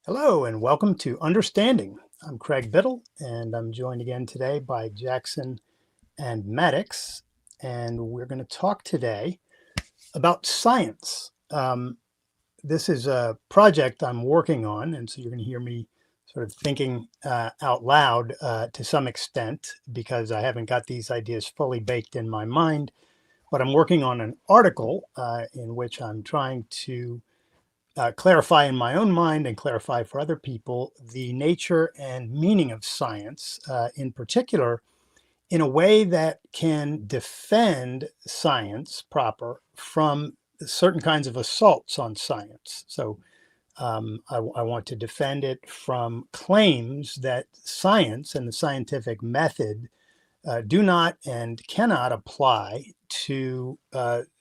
Hello and welcome to Understanding. I'm Craig Biddle and I'm joined again today by Jackson and Maddox. And we're going to talk today about science. This is a project I'm working on, and so you're going to hear me sort of thinking out loud to some extent because I haven't got these ideas fully baked in my mind. But I'm working on an article in which I'm trying to clarify in my own mind and clarify for other people the nature and meaning of science, in particular, in a way that can defend science proper from certain kinds of assaults on science. So I want to defend it from claims that science and the scientific method do not and cannot apply to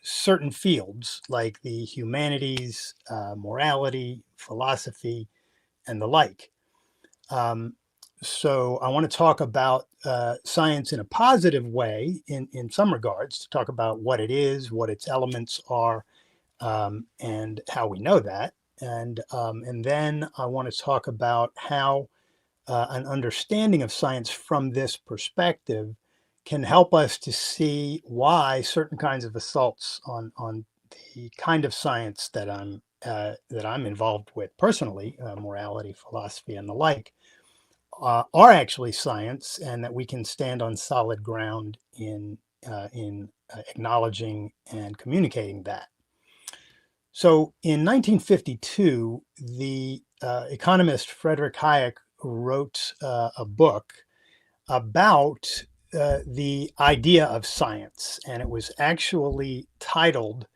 certain fields like the humanities, morality, philosophy, and the like. Um, so I want to talk about science in a positive way in some regards, to talk about what it is, what its elements are, and how we know that. And then I want to talk about how an understanding of science from this perspective can help us to see why certain kinds of assaults on the kind of science that I'm involved with personally, morality, philosophy, and the like, are actually science, and that we can stand on solid ground in acknowledging and communicating that. So in 1952, the economist Frederick Hayek wrote a book about the idea of science, and it was actually titled.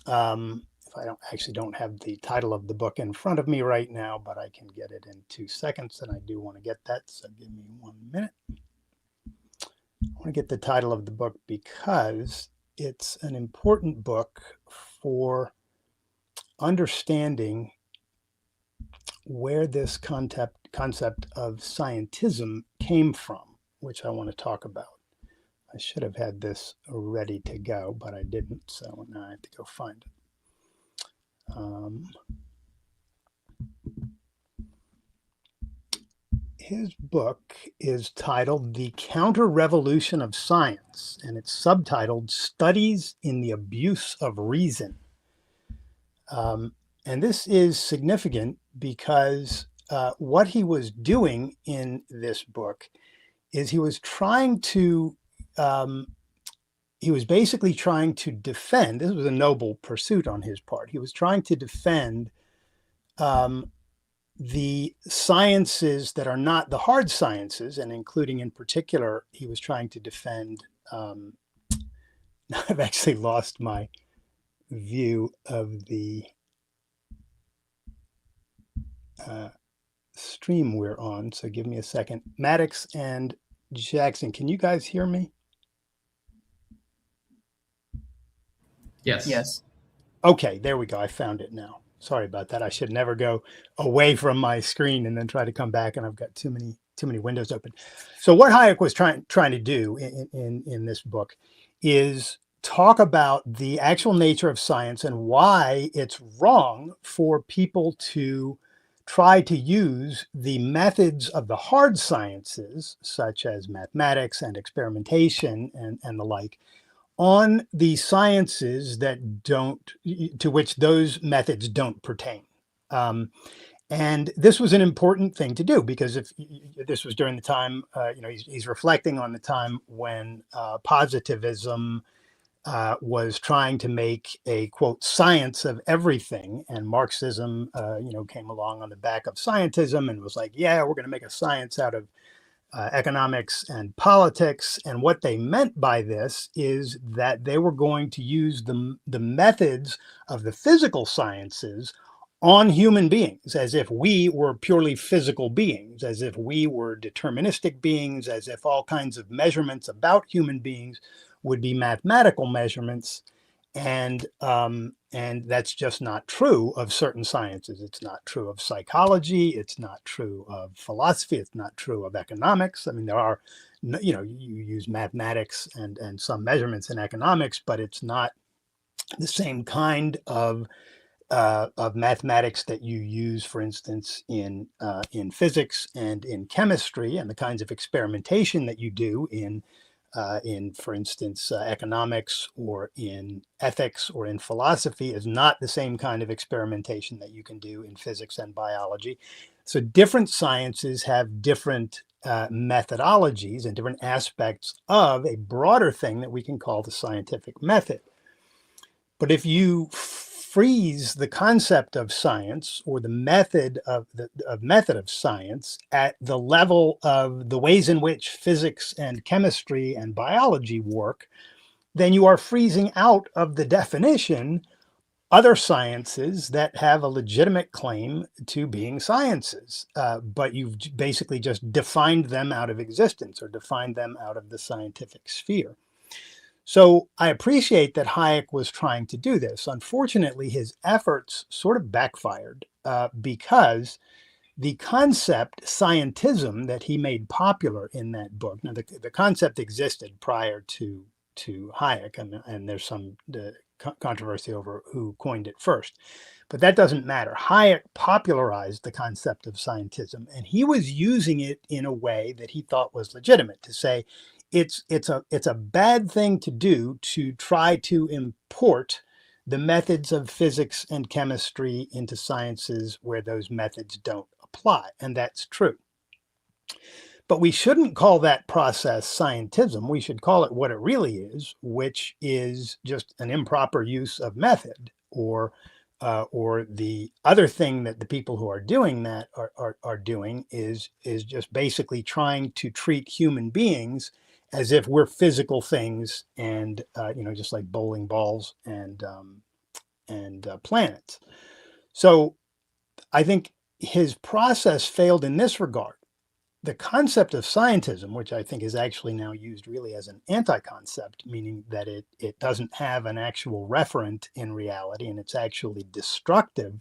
If I don't have the title of the book in front of me right now, but I can get it in 2 seconds, and I do want to get that. So give me 1 minute. I want to get the title of the book because it's an important book for understanding where this concept of scientism came from, which I want to talk about. I should have had this ready to go, but I didn't, so now I have to go find it. His book is titled The Counter-Revolution of Science, and it's subtitled Studies in the Abuse of Reason. And this is significant because what he was doing in this book is he was basically trying to defend. This was a noble pursuit on his part. He was trying to defend the sciences that are not the hard sciences, and including in particular, he was trying to defend. I've actually lost my view of the stream we're on, so give me a second. Maddox and Jackson, can you guys hear me? Yes. Yes. Okay, there we go. I found it now. Sorry about that. I should never go away from my screen and then try to come back, and I've got too many windows open. So what Hayek was trying to do in this book is talk about the actual nature of science and why it's wrong for people to try to use the methods of the hard sciences, such as mathematics and experimentation and the like, on the sciences to which those methods don't pertain. And this was an important thing to do because if this was during the time, he's reflecting on the time when positivism was trying to make a, quote, science of everything. And Marxism, came along on the back of scientism and was like, yeah, we're going to make a science out of economics and politics. And what they meant by this is that they were going to use the methods of the physical sciences on human beings, as if we were purely physical beings, as if we were deterministic beings, as if all kinds of measurements about human beings would be mathematical measurements. And that's just not true of certain sciences. It's not true of psychology. It's not true of philosophy. It's not true of economics. I mean, there are, you use mathematics and some measurements in economics, but it's not the same kind of of mathematics that you use, for instance, in physics and in chemistry, and the kinds of experimentation that you do for instance, economics or in ethics or in philosophy is not the same kind of experimentation that you can do in physics and biology. So different sciences have different methodologies and different aspects of a broader thing that we can call the scientific method. But if you freeze the concept of science or the method of science at the level of the ways in which physics and chemistry and biology work, then you are freezing out of the definition other sciences that have a legitimate claim to being sciences, but you've basically just defined them out of existence or defined them out of the scientific sphere. So I appreciate that Hayek was trying to do this. Unfortunately, his efforts sort of backfired because the concept scientism that he made popular in that book. Now, the concept existed prior to Hayek, and there's some controversy over who coined it first, but that doesn't matter. Hayek popularized the concept of scientism, and he was using it in a way that he thought was legitimate to say it's a bad thing to do to try to import the methods of physics and chemistry into sciences where those methods don't apply, and that's true. But we shouldn't call that process scientism. We should call it what it really is, which is just an improper use of method, or the other thing that the people who are doing that are doing is just basically trying to treat human beings as if we're physical things, and just like bowling balls and planets. So I think his process failed in this regard. The concept of scientism, which I think is actually now used really as an anti-concept, meaning that it doesn't have an actual referent in reality, and it's actually destructive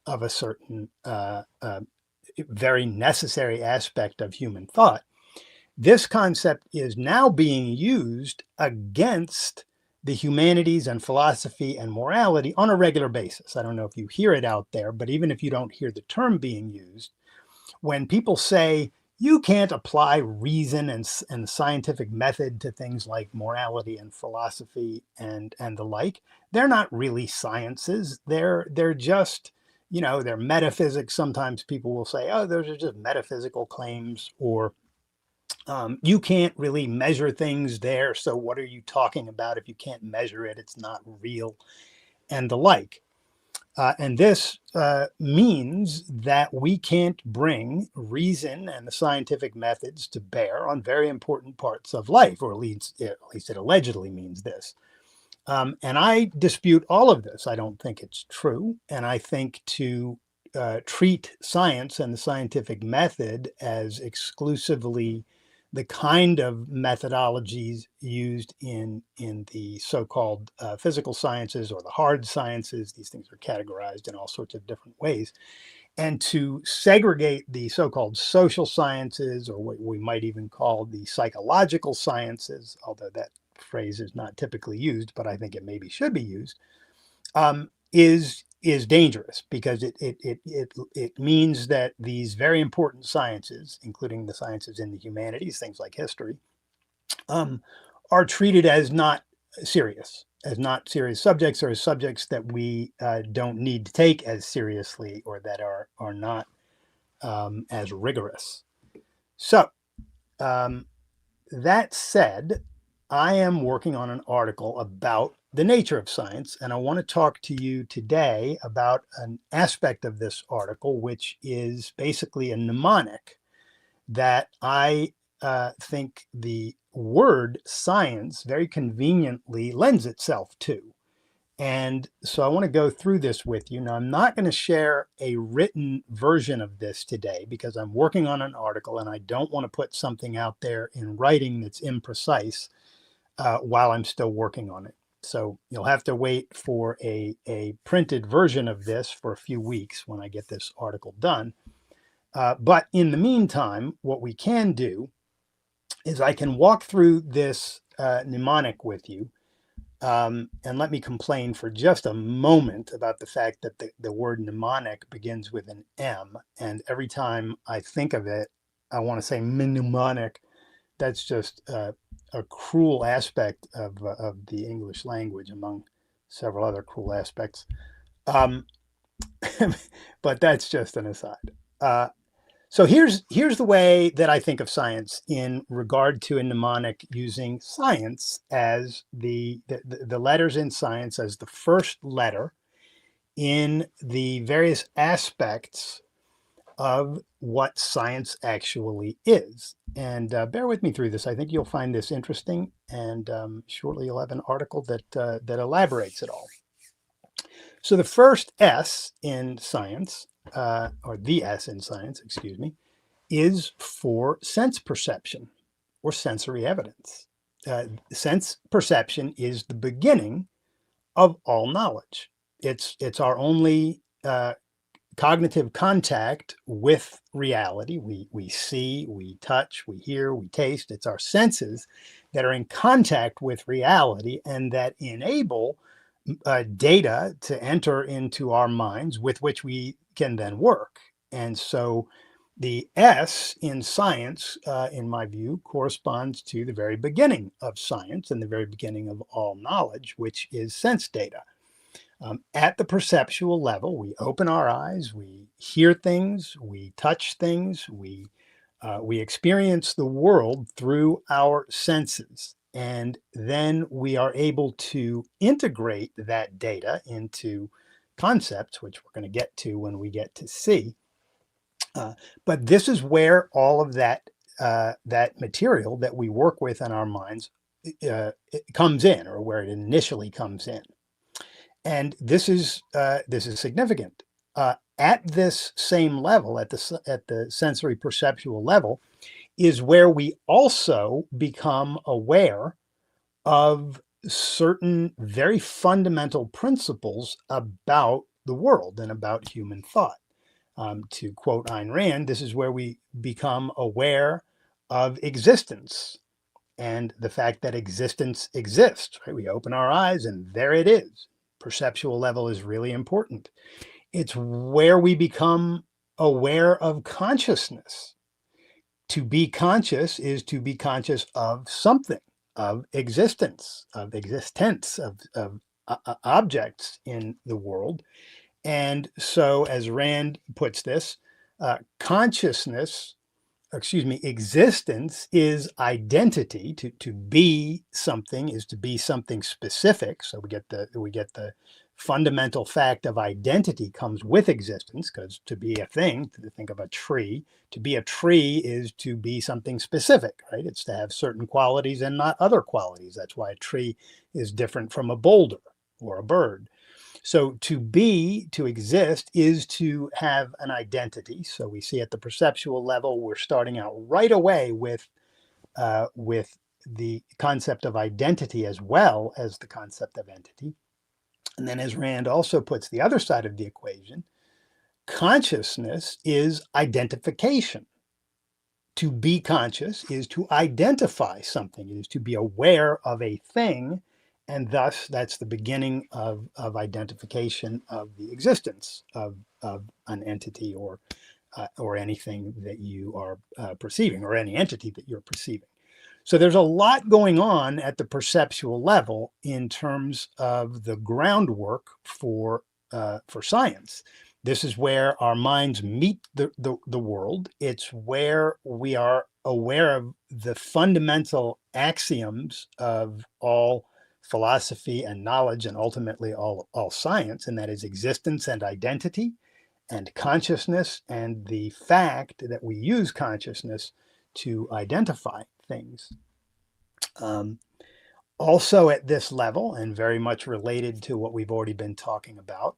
of a certain very necessary aspect of human thought. This concept is now being used against the humanities and philosophy and morality on a regular basis. I don't know if you hear it out there, but even if you don't hear the term being used, when people say you can't apply reason and the scientific method to things like morality and philosophy and the like, they're not really sciences. They're just, they're metaphysics. Sometimes people will say, oh, those are just metaphysical claims, or you can't really measure things there. So what are you talking about? If you can't measure it, it's not real, and the like. And this means that we can't bring reason and the scientific methods to bear on very important parts of life, or at least it allegedly means this. And I dispute all of this. I don't think it's true. And I think to treat science and the scientific method as exclusively the kind of methodologies used in the so-called physical sciences or the hard sciences. These things are categorized in all sorts of different ways. And to segregate the so-called social sciences, or what we might even call the psychological sciences, although that phrase is not typically used, but I think it maybe should be used, is dangerous, because it means that these very important sciences, including the sciences in the humanities, things like history, are treated as not serious subjects, or as subjects that we don't need to take as seriously, or that are not as rigorous. So that said, I am working on an article about the nature of science, and I want to talk to you today about an aspect of this article, which is basically a mnemonic that I think the word science very conveniently lends itself to. And so I want to go through this with you. Now, I'm not going to share a written version of this today because I'm working on an article, and I don't want to put something out there in writing that's imprecise while I'm still working on it. So you'll have to wait for a printed version of this for a few weeks when I get this article done. But in the meantime, what we can do is I can walk through this mnemonic with you. And let me complain for just a moment about the fact that the word mnemonic begins with an M. And every time I think of it, I want to say mnemonic. That's just a cruel aspect of the English language, among several other cruel aspects. Um, but that's just an aside. So here's the way that I think of science in regard to a mnemonic, using science as the letters in science as the first letter in the various aspects of what science actually is. And bear with me through this. I think you'll find this interesting, and shortly you'll have an article that elaborates it all. So the first S in science, or the S in science, excuse me, is for sense perception or sensory evidence. Sense perception is the beginning of all knowledge. It's our only cognitive contact with reality. We see, we touch, we hear, we taste. It's our senses that are in contact with reality and that enable data to enter into our minds with which we can then work. And so the S in science, in my view, corresponds to the very beginning of science and the very beginning of all knowledge, which is sense data. At the perceptual level, we open our eyes, we hear things, we touch things, we experience the world through our senses. And then we are able to integrate that data into concepts, which we're going to get to when we get to see. But this is where all of that material that we work with in our minds it comes in, or where it initially comes in. And this is significant. At this same level, at the sensory perceptual level, is where we also become aware of certain very fundamental principles about the world and about human thought. To quote Ayn Rand, this is where we become aware of existence and the fact that existence exists. Right? We open our eyes and there it is. Perceptual level is really important. It's where we become aware of consciousness. To be conscious is to be conscious of something, of existence, of objects in the world. And so, as Rand puts this, existence is identity. To be something is to be something specific. So we get the fundamental fact of identity comes with existence, because to be a thing, to think of a tree, to be a tree is to be something specific, right? It's to have certain qualities and not other qualities. That's why a tree is different from a boulder or a bird. So to exist is to have an identity. So we see at the perceptual level, we're starting out right away with the concept of identity as well as the concept of entity. And then, as Rand also puts the other side of the equation, consciousness is identification. To be conscious is to identify something, it is to be aware of a thing. And thus, that's the beginning of identification of the existence of an entity or anything that you are perceiving, or any entity that you're perceiving. So there's a lot going on at the perceptual level in terms of the groundwork for science. This is where our minds meet the world. It's where we are aware of the fundamental axioms of all philosophy and knowledge, and ultimately all science, and that is existence and identity and consciousness, and the fact that we use consciousness to identify things. Also at this level, and very much related to what we've already been talking about,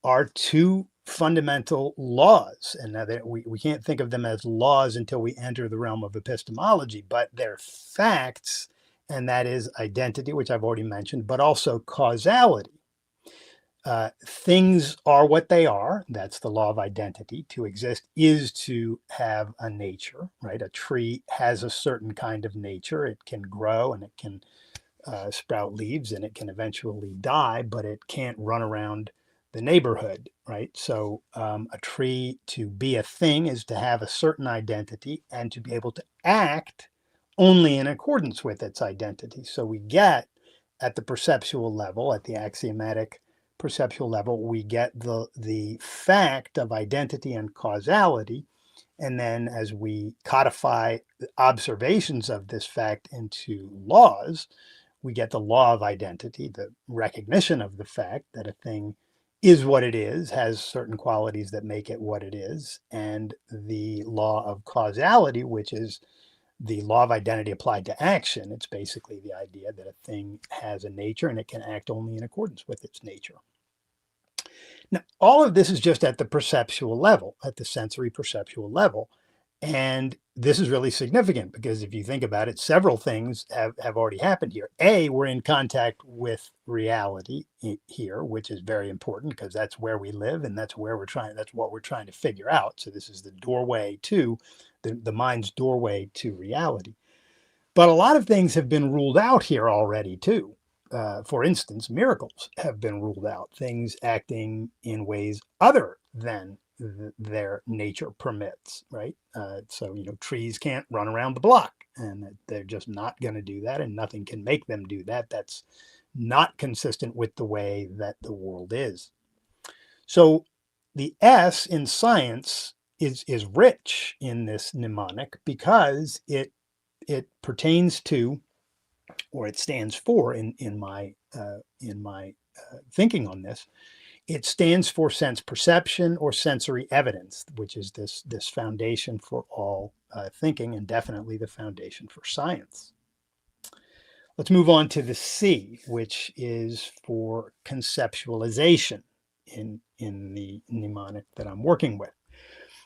are two fundamental laws. And now that we can't think of them as laws until we enter the realm of epistemology, but they're facts, and that is identity, which I've already mentioned, but also causality. Things are what they are. That's the law of identity. To exist is to have a nature, right? A tree has a certain kind of nature. It can grow and it can sprout leaves and it can eventually die, but it can't run around the neighborhood, right? So a tree, to be a thing, is to have a certain identity and to be able to act only in accordance with its identity. So we get at the perceptual level, at the axiomatic perceptual level, we get the fact of identity and causality. And then as we codify the observations of this fact into laws, we get the law of identity, the recognition of the fact that a thing is what it is, has certain qualities that make it what it is, and the law of causality, which is the law of identity applied to action. It's basically the idea that a thing has a nature and it can act only in accordance with its nature. Now, all of this is just at the perceptual level, at the sensory perceptual level. And this is really significant because if you think about it, several things have already happened here. A, we're in contact with reality here, which is very important because that's where we live and that's what we're trying to figure out. So this is the doorway to the mind's doorway to reality. But a lot of things have been ruled out here already too. For instance, miracles have been ruled out, things acting in ways other than their nature permits, right? So, trees can't run around the block and they're just not going to do that, and nothing can make them do that. That's not consistent with the way that the world is. So the S in science is rich in this mnemonic because it pertains to, or it stands for in my thinking on this, it stands for sense perception or sensory evidence, which is this foundation for all thinking and definitely the foundation for science. Let's move on to the C, which is for conceptualization in the mnemonic that I'm working with.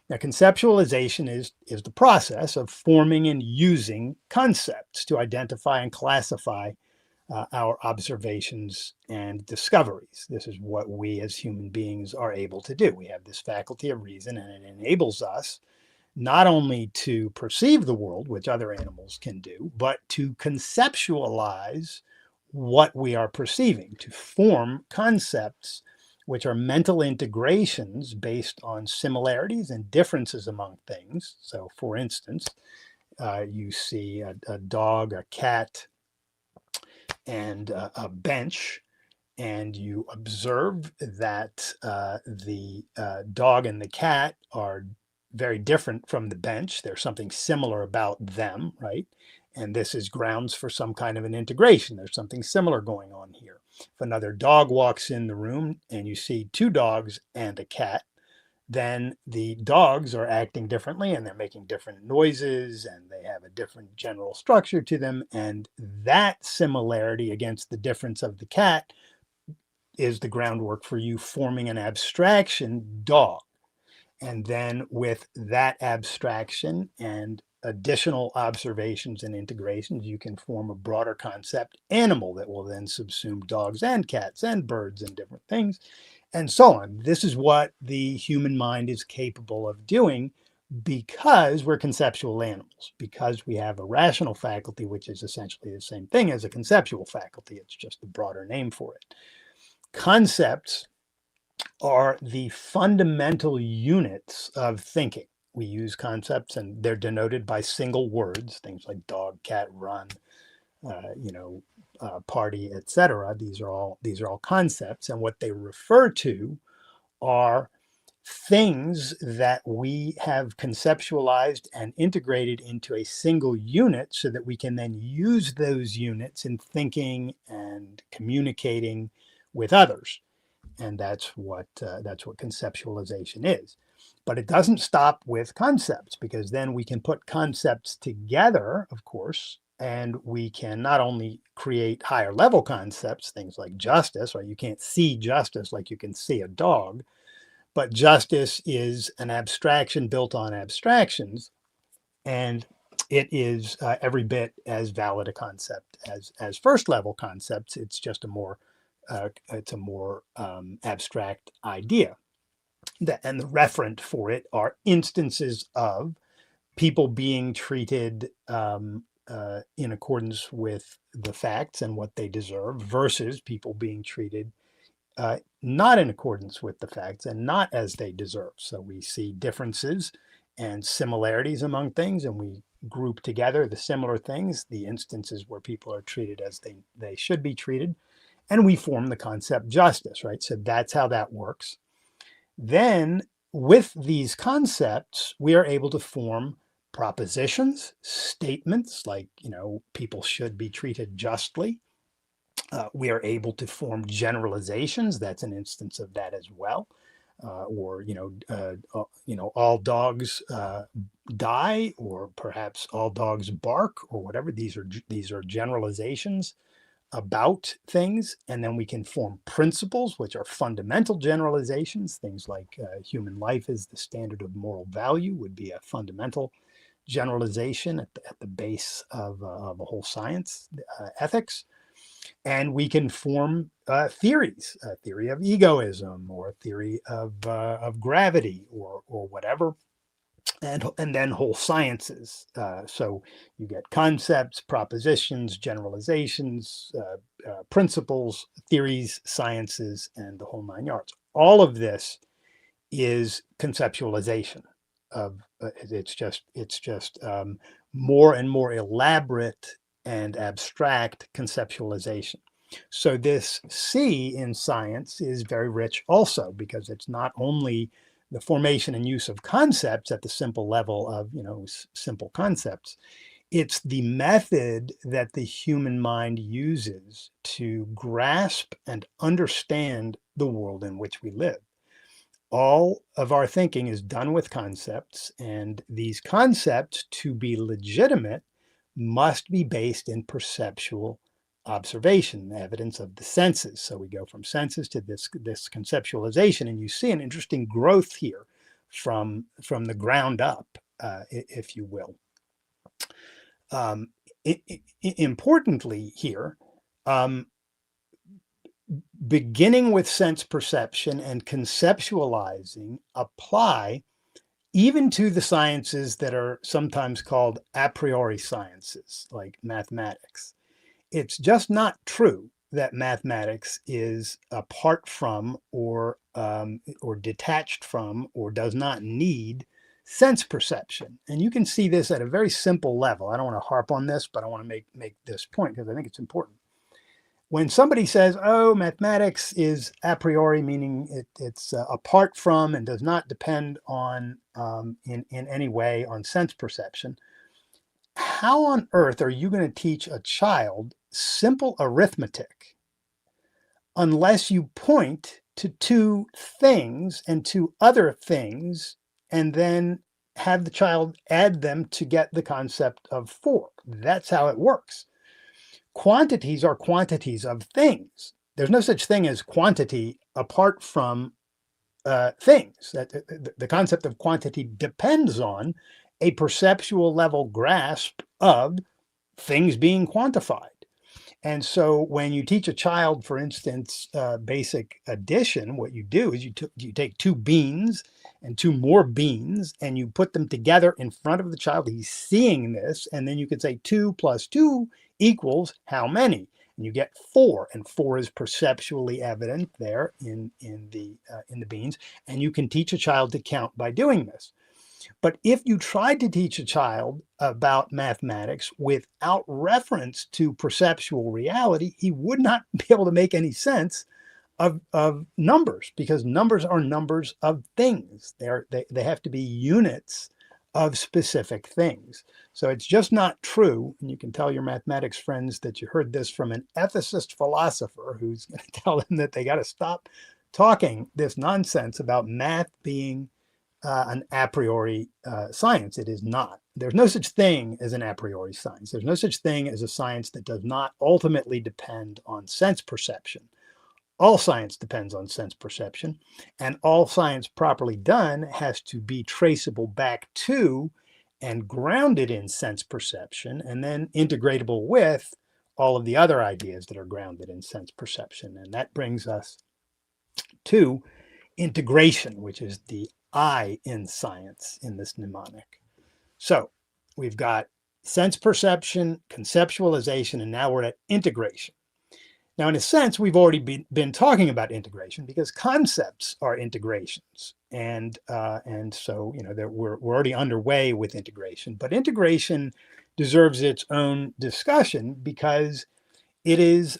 Now, conceptualization is the process of forming and using concepts to identify and classify our observations and discoveries. This is what we as human beings are able to do. We have this faculty of reason, and it enables us not only to perceive the world, which other animals can do, but to conceptualize what we are perceiving, to form concepts which are mental integrations based on similarities and differences among things. So, for instance, you see a dog, a cat, and a bench, and you observe that the dog and the cat are very different from the bench. There's something similar about them, right? And this is grounds for some kind of an integration. There's something similar going on here. If another dog walks in the room and you see two dogs and a cat, then the dogs are acting differently and they're making different noises and they have a different general structure to them. And that similarity against the difference of the cat is the groundwork for you forming an abstraction dog. And then with that abstraction and additional observations and integrations, you can form a broader concept animal that will then subsume dogs and cats and birds and different things, and so on. This is what the human mind is capable of doing because we're conceptual animals, because we have a rational faculty, which is essentially the same thing as a conceptual faculty. It's just a broader name for it. Concepts are the fundamental units of thinking. We use concepts and they're denoted by single words, things like dog, cat, run, party, etc. These are all concepts, and what they refer to are things that we have conceptualized and integrated into a single unit so that we can then use those units in thinking and communicating with others. And that's what conceptualization is. But it doesn't stop with concepts, because then we can put concepts together, of course, and we can not only create higher level concepts, things like justice, or you can't see justice like you can see a dog, but justice is an abstraction built on abstractions, and it is every bit as valid a concept as first level concepts. It's just a more abstract idea. And the referent for it are instances of people being treated in accordance with the facts and what they deserve versus people being treated not in accordance with the facts and not as they deserve. So we see differences and similarities among things, and we group together the similar things, the instances where people are treated as they should be treated, and we form the concept justice, right? So that's how that works. Then with these concepts, we are able to form propositions, statements like, people should be treated justly. We are able to form generalizations. That's an instance of that as well. Or all dogs die, or perhaps all dogs bark, or whatever. These are generalizations about things, and then we can form principles, which are fundamental generalizations. Things like human life is the standard of moral value would be a fundamental generalization at the base of a whole science, ethics. And we can form theories, a theory of egoism, or a theory of gravity, or whatever, and then whole sciences. So you get concepts, propositions, generalizations, principles, theories, sciences, and the whole nine yards. All of this is conceptualization of it's just more and more elaborate and abstract conceptualization. So this C in science is very rich also, because it's not only the formation and use of concepts at the simple level of simple concepts. It's the method that the human mind uses to grasp and understand the world in which we live. All of our thinking is done with concepts, and these concepts, to be legitimate, must be based in perceptual observation, evidence of the senses. So we go from senses to this conceptualization, and you see an interesting growth here from the ground up, if you will. Importantly here, beginning with sense perception and conceptualizing apply even to the sciences that are sometimes called a priori sciences, like mathematics. It's just not true that mathematics is apart from, or detached from, or does not need sense perception. And you can see this at a very simple level. I don't want to harp on this, but I want to make this point because I think it's important. When somebody says, oh, mathematics is a priori, meaning it's apart from and does not depend on, in any way, on sense perception, how on earth are you going to teach a child simple arithmetic unless you point to two things and two other things, and then have the child add them to get the concept of four? That's how it works. Quantities are quantities of things. There's no such thing as quantity apart from things. The concept of quantity depends on a perceptual level grasp of things being quantified. And so when you teach a child, for instance, basic addition, what you do is you take two beans and two more beans, and you put them together in front of the child. He's seeing this, and then you could say 2 plus 2 equals how many? And you get 4, and 4 is perceptually evident there in the beans. And you can teach a child to count by doing this. But if you tried to teach a child about mathematics without reference to perceptual reality, he would not be able to make any sense of numbers, because numbers are numbers of things. They have to be units of specific things. So it's just not true. And you can tell your mathematics friends that you heard this from an ethicist philosopher who's going to tell them that they got to stop talking this nonsense about math being an a priori science. It is not. There's no such thing as an a priori science. There's no such thing as a science that does not ultimately depend on sense perception. All science depends on sense perception, and all science properly done has to be traceable back to and grounded in sense perception, and then integratable with all of the other ideas that are grounded in sense perception. And that brings us to integration, which is the I in science in this mnemonic. So we've got sense perception, conceptualization, and now we're at integration. Now, in a sense, we've already been talking about integration because concepts are integrations, and so we're already underway with integration. But integration deserves its own discussion because it is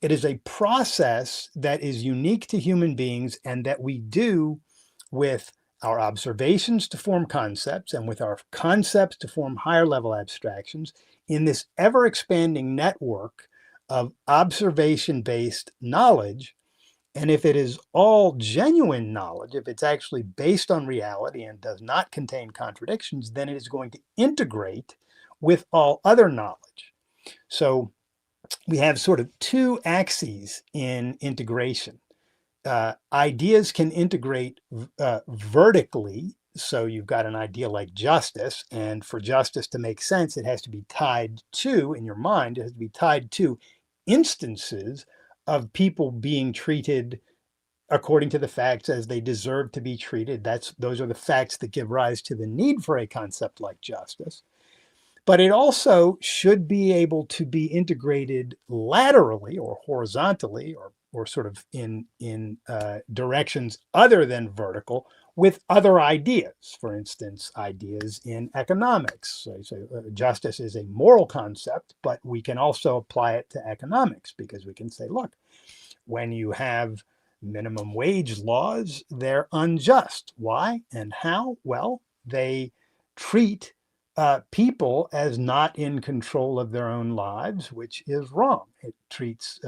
a process that is unique to human beings and that we do with our observations to form concepts and with our concepts to form higher level abstractions in this ever expanding network of observation based knowledge. And if it is all genuine knowledge, if it's actually based on reality and does not contain contradictions, then it is going to integrate with all other knowledge. So we have sort of two axes in integration. Ideas can integrate vertically. So you've got an idea like justice, and for justice to make sense, it has to be tied to, in your mind, it has to be tied to instances of people being treated according to the facts as they deserve to be treated. Those are the facts that give rise to the need for a concept like justice. But it also should be able to be integrated laterally or horizontally or sort of in directions other than vertical with other ideas. For instance, ideas in economics. So justice is a moral concept, but we can also apply it to economics because we can say, look, when you have minimum wage laws, they're unjust. Why and how? Well, they treat people as not in control of their own lives, which is wrong. It treats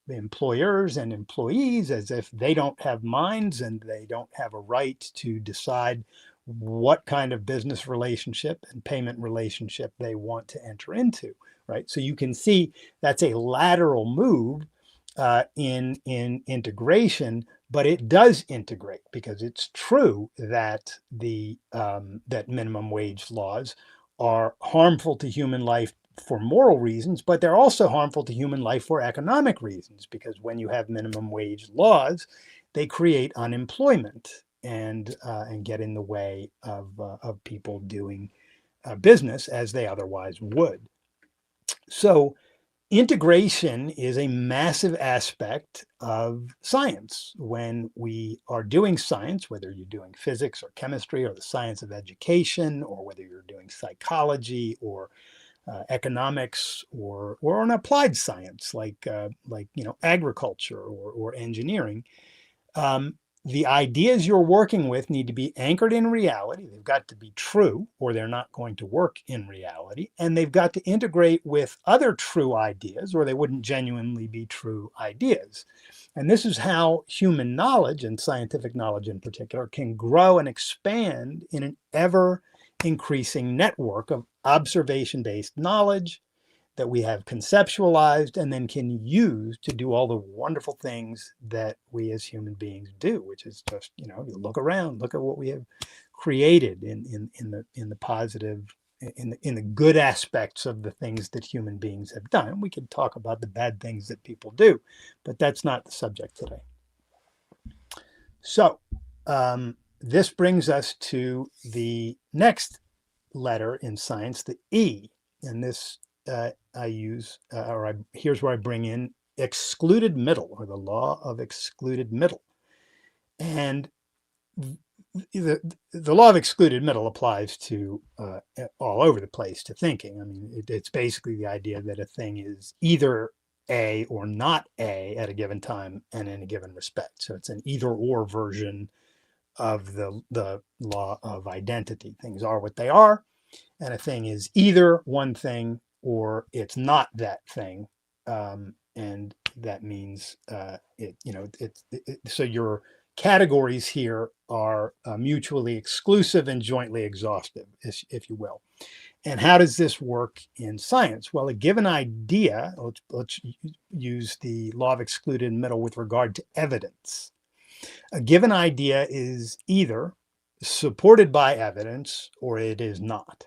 employers and employees as if they don't have minds and they don't have a right to decide what kind of business relationship and payment relationship they want to enter into, right? So you can see that's a lateral move in integration, but it does integrate because it's true that that minimum wage laws are harmful to human life for moral reasons, but they're also harmful to human life for economic reasons because when you have minimum wage laws, they create unemployment and get in the way of people doing business as they otherwise would. So integration is a massive aspect of science. When we are doing science, whether you're doing physics or chemistry or the science of education, or whether you're doing psychology or economics or an applied science like agriculture or engineering, the ideas you're working with need to be anchored in reality. They've got to be true or they're not going to work in reality. And they've got to integrate with other true ideas or they wouldn't genuinely be true ideas. And this is how human knowledge and scientific knowledge in particular can grow and expand in an ever increasing network of observation-based knowledge that we have conceptualized and then can use to do all the wonderful things that we as human beings do, which is just, you look around, look at what we have created in the positive, in the good aspects of the things that human beings have done. We could talk about the bad things that people do, but that's not the subject today. So this brings us to the next letter in science, the E, and this I use, here's where I bring in excluded middle, or the law of excluded middle. And the law of excluded middle applies to all over the place to thinking. I mean, it's basically the idea that a thing is either A or not A at a given time and in a given respect. So it's an either or version of the law of identity. Things are what they are, and a thing is either one thing or it's not that thing, and that means so your categories here are mutually exclusive and jointly exhaustive, if you will. And how does this work in science? Well, a given idea, let's use the law of excluded middle with regard to evidence. A given idea is either supported by evidence or it is not.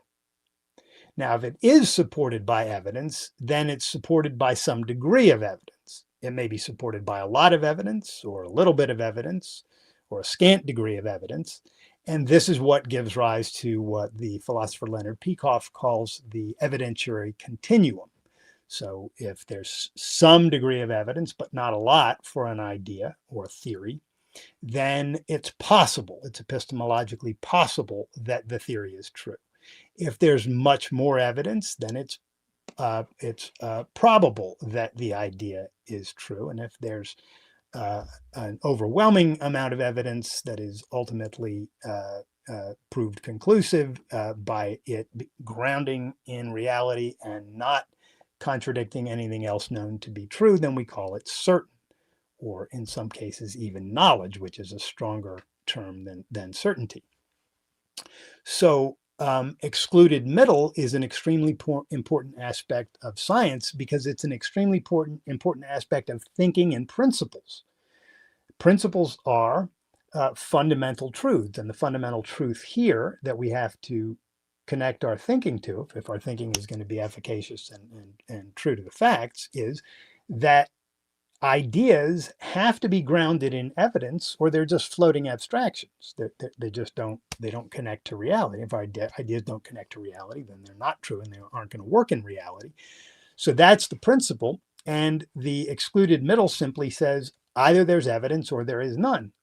Now, if it is supported by evidence, then it's supported by some degree of evidence. It may be supported by a lot of evidence or a little bit of evidence or a scant degree of evidence. And this is what gives rise to what the philosopher Leonard Peikoff calls the evidentiary continuum. So if there's some degree of evidence, but not a lot for an idea or theory, then it's possible, it's epistemologically possible that the theory is true. If there's much more evidence, then it's probable that the idea is true. And if there's an overwhelming amount of evidence that is ultimately proved conclusive by it grounding in reality and not contradicting anything else known to be true, then we call it certain, or in some cases, even knowledge, which is a stronger term than certainty. So excluded middle is an extremely important aspect of science because it's an extremely important aspect of thinking and principles. Principles are fundamental truths, and the fundamental truth here that we have to connect our thinking to, if our thinking is going to be efficacious and true to the facts, is that ideas have to be grounded in evidence, or they're just floating abstractions. They just don't connect to reality. If ideas don't connect to reality, then they're not true and they aren't going to work in reality. So that's the principle. And the excluded middle simply says either there's evidence or there is none.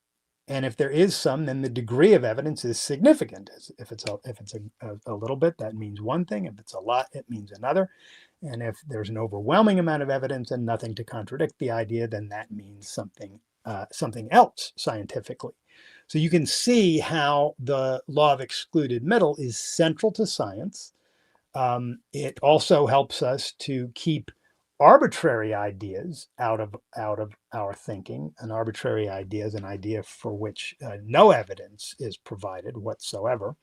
And if there is some, then the degree of evidence is significant. If it's a little bit, that means one thing. If it's a lot, it means another. And if there's an overwhelming amount of evidence and nothing to contradict the idea, then that means something else scientifically. So you can see how the law of excluded middle is central to science. It also helps us to keep arbitrary ideas out of our thinking. An arbitrary idea is an idea for which no evidence is provided whatsoever.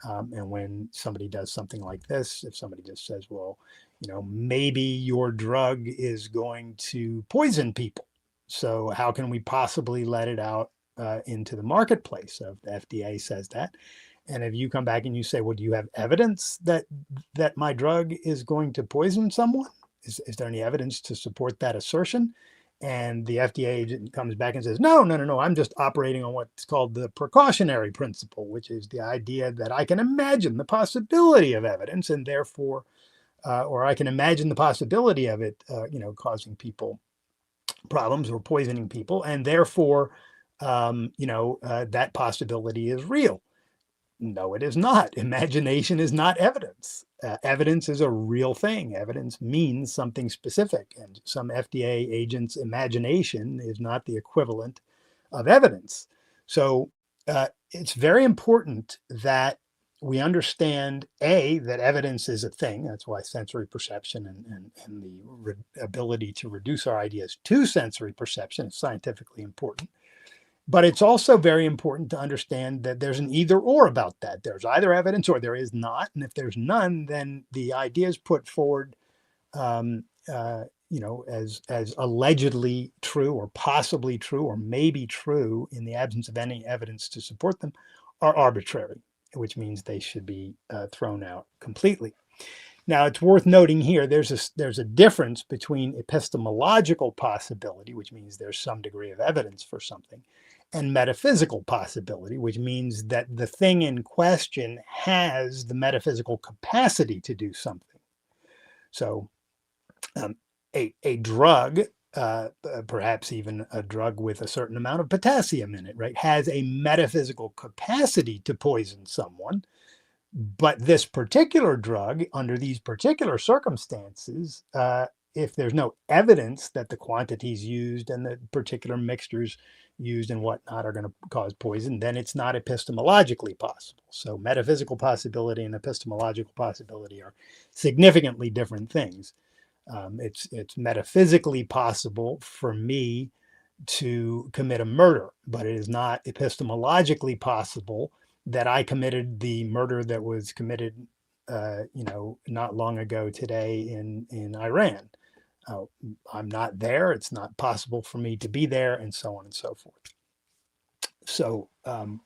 And when somebody does something like this, if somebody just says, well, maybe your drug is going to poison people, so how can we possibly let it out into the marketplace? So if the FDA says that, and if you come back and you say, well, do you have evidence that my drug is going to poison someone? Is there any evidence to support that assertion? And the FDA agent comes back and says, no, I'm just operating on what's called the precautionary principle, which is the idea that I can imagine the possibility of evidence, and therefore, or I can imagine the possibility of it, causing people problems or poisoning people, and therefore, that possibility is real. No, it is not. Imagination is not evidence. Evidence is a real thing. Evidence means something specific, and some FDA agent's imagination is not the equivalent of evidence. So it's very important that we understand, A, that evidence is a thing. That's why sensory perception and the ability to reduce our ideas to sensory perception is scientifically important. But it's also very important to understand that there's an either or about that. There's either evidence or there is not. And if there's none, then the ideas put forward, as allegedly true or possibly true or maybe true in the absence of any evidence to support them are arbitrary, which means they should be thrown out completely. Now, it's worth noting here, there's a difference between epistemological possibility, which means there's some degree of evidence for something, and metaphysical possibility, which means that the thing in question has the metaphysical capacity to do something. So a drug, perhaps even a drug with a certain amount of potassium in it, right, has a metaphysical capacity to poison someone. But this particular drug, under these particular circumstances, if there's no evidence that the quantities used and the particular mixtures used and whatnot are going to cause poison, then it's not epistemologically possible. So metaphysical possibility and epistemological possibility are significantly different things. It's metaphysically possible for me to commit a murder, but it is not epistemologically possible that I committed the murder that was committed, not long ago today in Iran. I'm not there. It's not possible for me to be there, and so on and so forth. So, and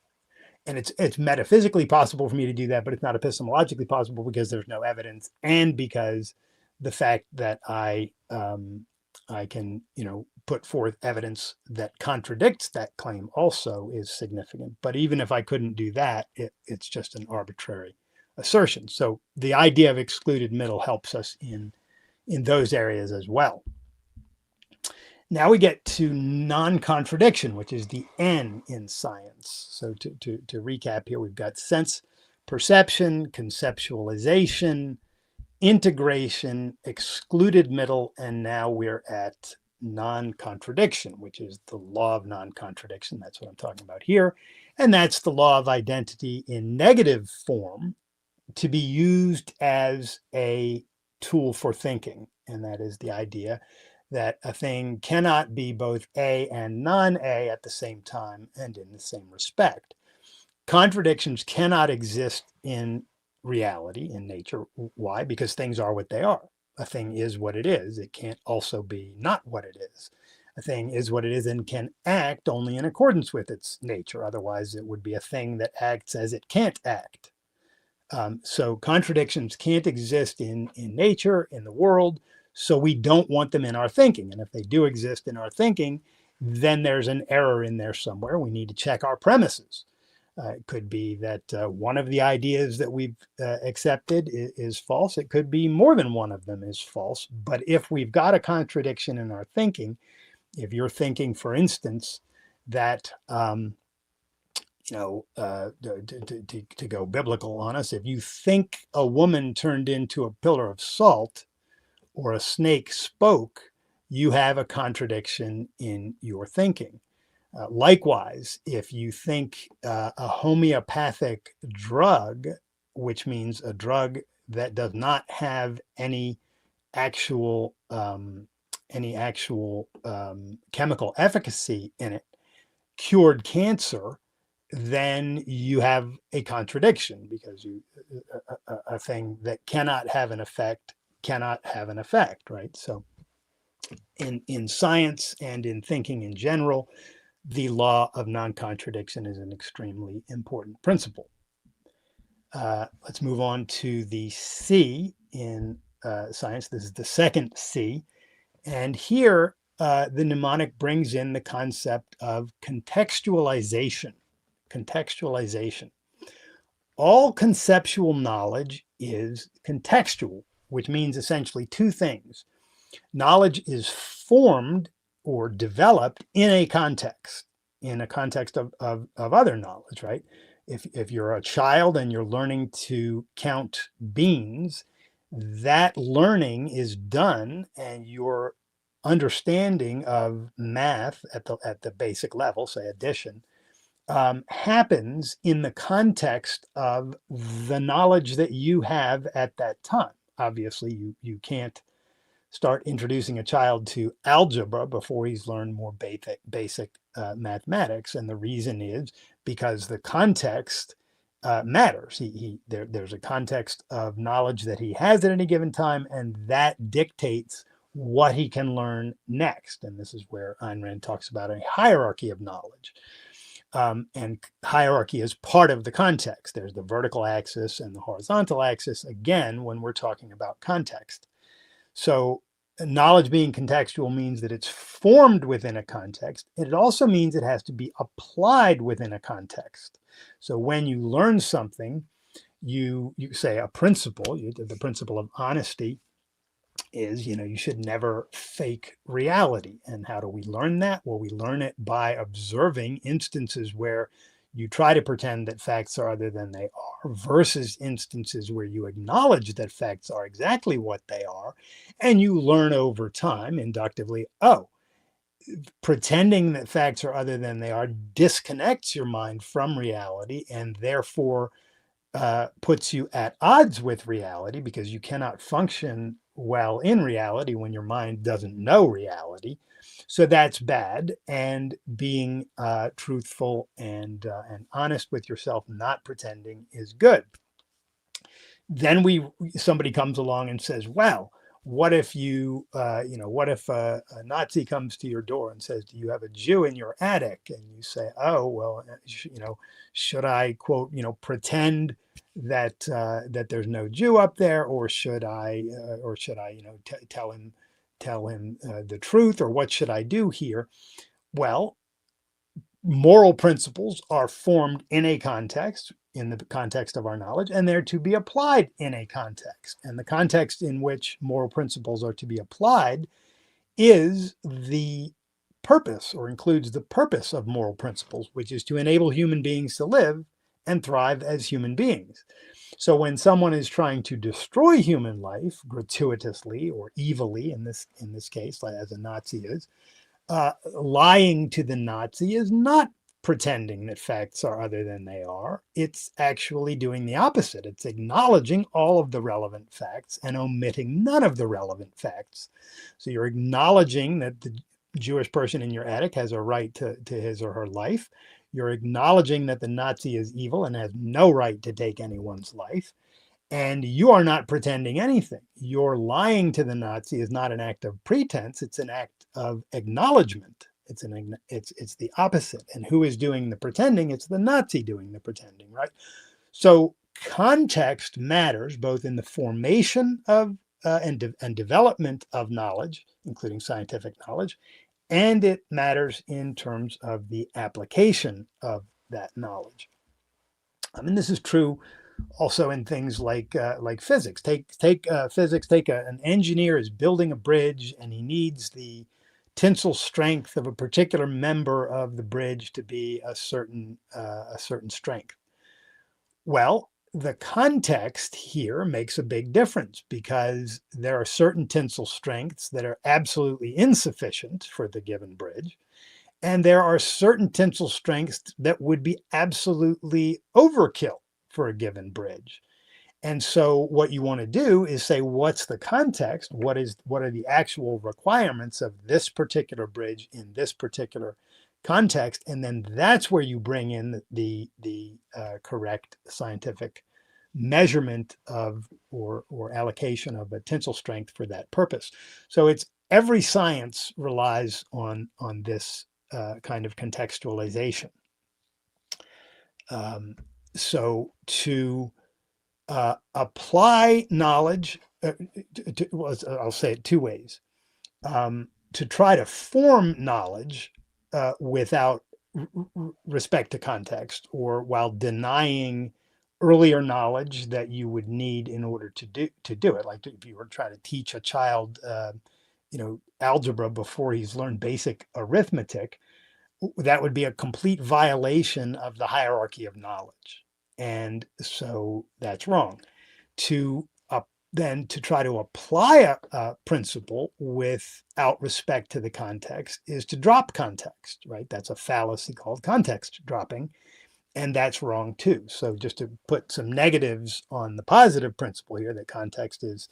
it's metaphysically possible for me to do that, but it's not epistemologically possible because there's no evidence, and because the fact that I I can, put forth evidence that contradicts that claim also is significant. But even if I couldn't do that, it's just an arbitrary assertion. So the idea of excluded middle helps us in those areas as well. Now we get to non-contradiction, which is the N in science. So to recap here, we've got sense perception, conceptualization, integration, excluded middle, and now we're at non-contradiction, which is the law of non-contradiction. That's what I'm talking about here. And that's the law of identity in negative form to be used as a tool for thinking. And that is the idea that a thing cannot be both A and non-A at the same time and in the same respect. Contradictions cannot exist in reality, in nature. Why? Because things are what they are. A thing is what it is. It can't also be not what it is. A thing is what it is and can act only in accordance with its nature. Otherwise, it would be a thing that acts as it can't act. So contradictions can't exist in nature, in the world, so we don't want them in our thinking. And if they do exist in our thinking, then there's an error in there somewhere. We need to check our premises. It could be that one of the ideas that we've accepted is false. It could be more than one of them is false. But if we've got a contradiction in our thinking, if you're thinking, for instance, that to go biblical on us, if you think a woman turned into a pillar of salt or a snake spoke, you have a contradiction in your thinking. Likewise, if you think a homeopathic drug, which means a drug that does not have any actual chemical efficacy in it, cured cancer, then you have a contradiction, because a thing that cannot have an effect cannot have an effect, right? So in science and in thinking in general, the law of non-contradiction is an extremely important principle. Let's move on to the C in science. This is the second C. And here, the mnemonic brings in the concept of contextualization. Contextualization. All conceptual knowledge is contextual, which means essentially two things. Knowledge is formed or developed in a context of other knowledge, right? If you're a child and you're learning to count beans, that learning is done, and your understanding of math at the basic level, say addition, happens in the context of the knowledge that you have at that time. Obviously, you can't start introducing a child to algebra before he's learned more basic mathematics. And the reason is because the context matters. There's a context of knowledge that he has at any given time, and that dictates what he can learn next. And this is where Ayn Rand talks about a hierarchy of knowledge. And hierarchy is part of the context. There's the vertical axis and the horizontal axis, again, when we're talking about context. So knowledge being contextual means that it's formed within a context. And it also means it has to be applied within a context. So when you learn something, you say a principle, the principle of honesty is, you should never fake reality. And how do we learn that? Well, we learn it by observing instances where you try to pretend that facts are other than they are, versus instances where you acknowledge that facts are exactly what they are. And you learn over time inductively, oh, pretending that facts are other than they are disconnects your mind from reality, and therefore puts you at odds with reality, because you cannot function well in reality when your mind doesn't know reality. So that's bad. And being truthful and honest with yourself, not pretending, is good. Then somebody comes along and says, well, what if what if a Nazi comes to your door and says, do you have a Jew in your attic? And you say, oh, well, should I, quote, pretend that there's no Jew up there, or should I tell him tell him the truth, or what should I do here? Well, moral principles are formed in a context, in the context of our knowledge, and they're to be applied in a context. And the context in which moral principles are to be applied is the purpose, or includes the purpose of moral principles, which is to enable human beings to live and thrive as human beings. So when someone is trying to destroy human life gratuitously or evilly, in this case, as a Nazi is, lying to the Nazi is not pretending that facts are other than they are. It's actually doing the opposite. It's acknowledging all of the relevant facts and omitting none of the relevant facts. So you're acknowledging that the Jewish person in your attic has a right to his or her life. You're acknowledging that the Nazi is evil and has no right to take anyone's life. And you are not pretending anything. Your lying to the Nazi is not an act of pretense. It's an act of acknowledgement. It's the opposite. And who is doing the pretending? It's the Nazi doing the pretending, right? So context matters both in the formation of and development of knowledge, including scientific knowledge, and it matters in terms of the application of that knowledge. I mean, this is true also in things like physics. Take physics. An engineer is building a bridge, and he needs the tensile strength of a particular member of the bridge to be a certain strength. Well, the context here makes a big difference, because there are certain tensile strengths that are absolutely insufficient for the given bridge. And there are certain tensile strengths that would be absolutely overkill for a given bridge. And so what you want to do is say, what's the context? What are the actual requirements of this particular bridge in this particular context? And then that's where you bring in the correct scientific measurement of or allocation of a tensile strength for that purpose. So it's every science relies on this kind of contextualization. So to apply knowledge, I'll say it two ways. To try to form knowledge without respect to context, or while denying earlier knowledge that you would need in order to do it. Like if you were trying to teach a child, algebra before he's learned basic arithmetic, that would be a complete violation of the hierarchy of knowledge. And so that's wrong. Then to try to apply a principle without respect to the context is to drop context, right? That's a fallacy called context dropping, and that's wrong too. So just to put some negatives on the positive principle here, that context is